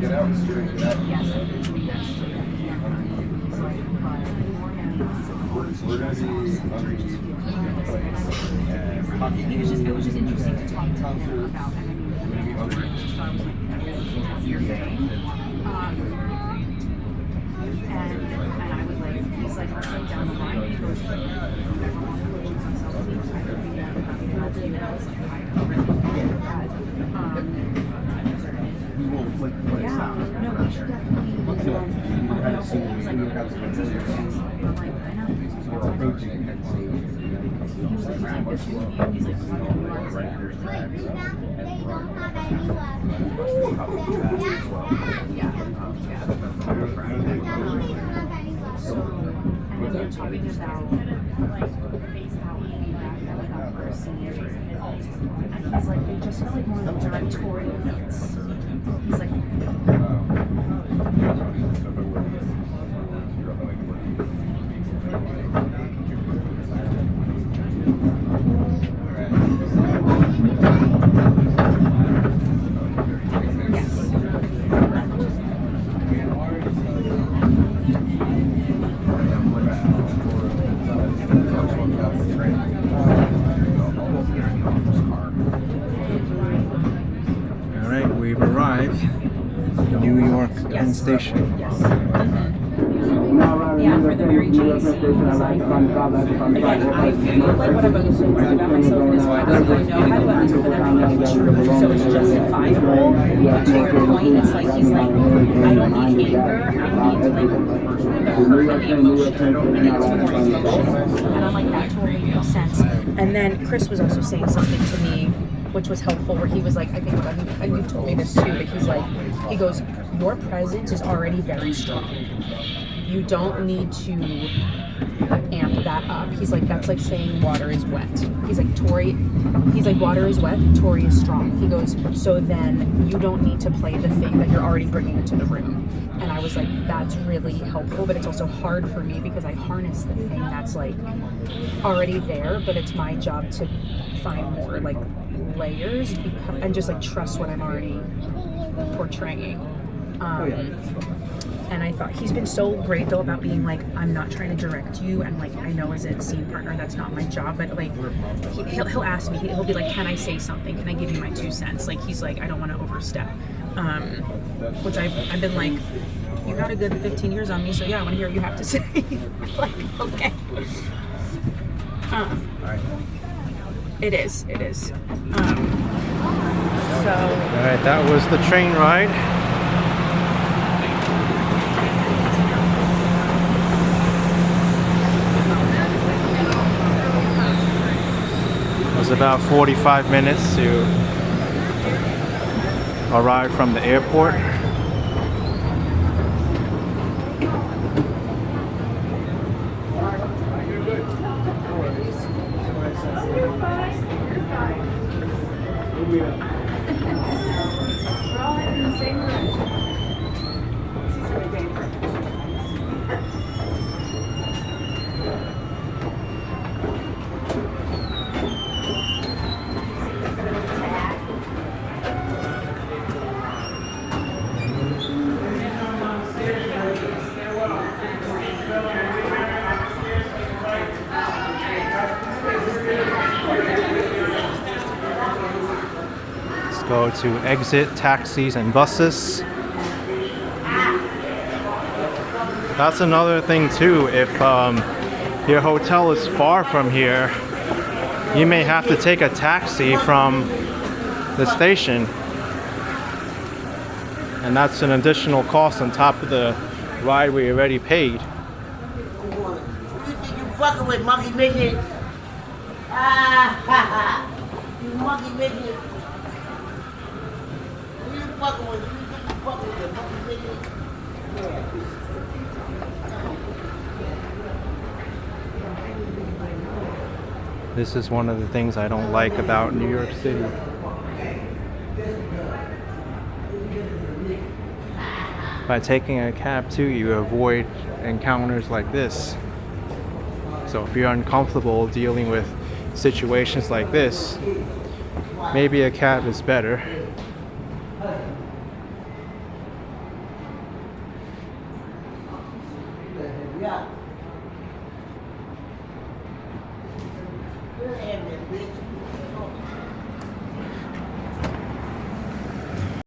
get out, so you're gonna get out.
Yes, I think we actually. He's like,
We're gonna be underneath the place.
it was just interesting to talk to him about, and I mean,
We're gonna be underneath.
And I was like, he's like, also down the line, he goes, everyone believes himself, he was either being happy and I was like, I really feel that. Yeah, no, we should definitely. I'm like, I know. He was like, this is you. He's like, how do you and then talking about like how feedback that we got for our seniors, and he's like, they just felt like more like directorial notes. He's like,
Alright, we've arrived. New York Penn Station.
yeah, for the very chase. Like, again, I feel like what I'm going to say about myself in this class, I know how to at least put everything true, so it's justifiable. But to your point, it's like, he's like, I don't need anger, I need like the hurt and the emotion. I need more emotion. And I'm like, that totally makes sense. And then Chris was also saying something to me, which was helpful, where he was like, I think, and you've told me this too, but he's like, he goes, your presence is already very strong. You don't need to amp that up. He's like, that's like saying water is wet. He's like, water is wet, Tori is strong. He goes, so then you don't need to play the thing that you're already bringing into the room. And I was like, that's really helpful, but it's also hard for me because I harness the thing that's like already there, but it's my job to find more like layers and just like trust what I'm already portraying. And I thought he's been so great though about being like, I'm not trying to direct you, and like, I know as a scene partner that's not my job, but like he'll ask me, he'll be like, can I say something, can I give you my 2 cents? Like, he's like, I don't want to overstep, which I've been like, you got a good 15 years on me, so yeah, I want to hear what you have to say. Like, okay. It is. So.
All right, that was the train ride. It was about 45 minutes to arrive from the airport. Go to exit taxis and buses. That's another thing too. If your hotel is far from here, you may have to take a taxi from the station, and that's an additional cost on top of the ride we already paid.
Who you think you fucking with, monkey midget? Ah, ha, ha. You monkey midget. Who you fucking with? Who you think you fucking with, monkey midget? Yeah.
This is one of the things I don't like about New York City. By taking a cab too, you avoid encounters like this. So if you're uncomfortable dealing with situations like this, maybe a cab is better.
Yeah.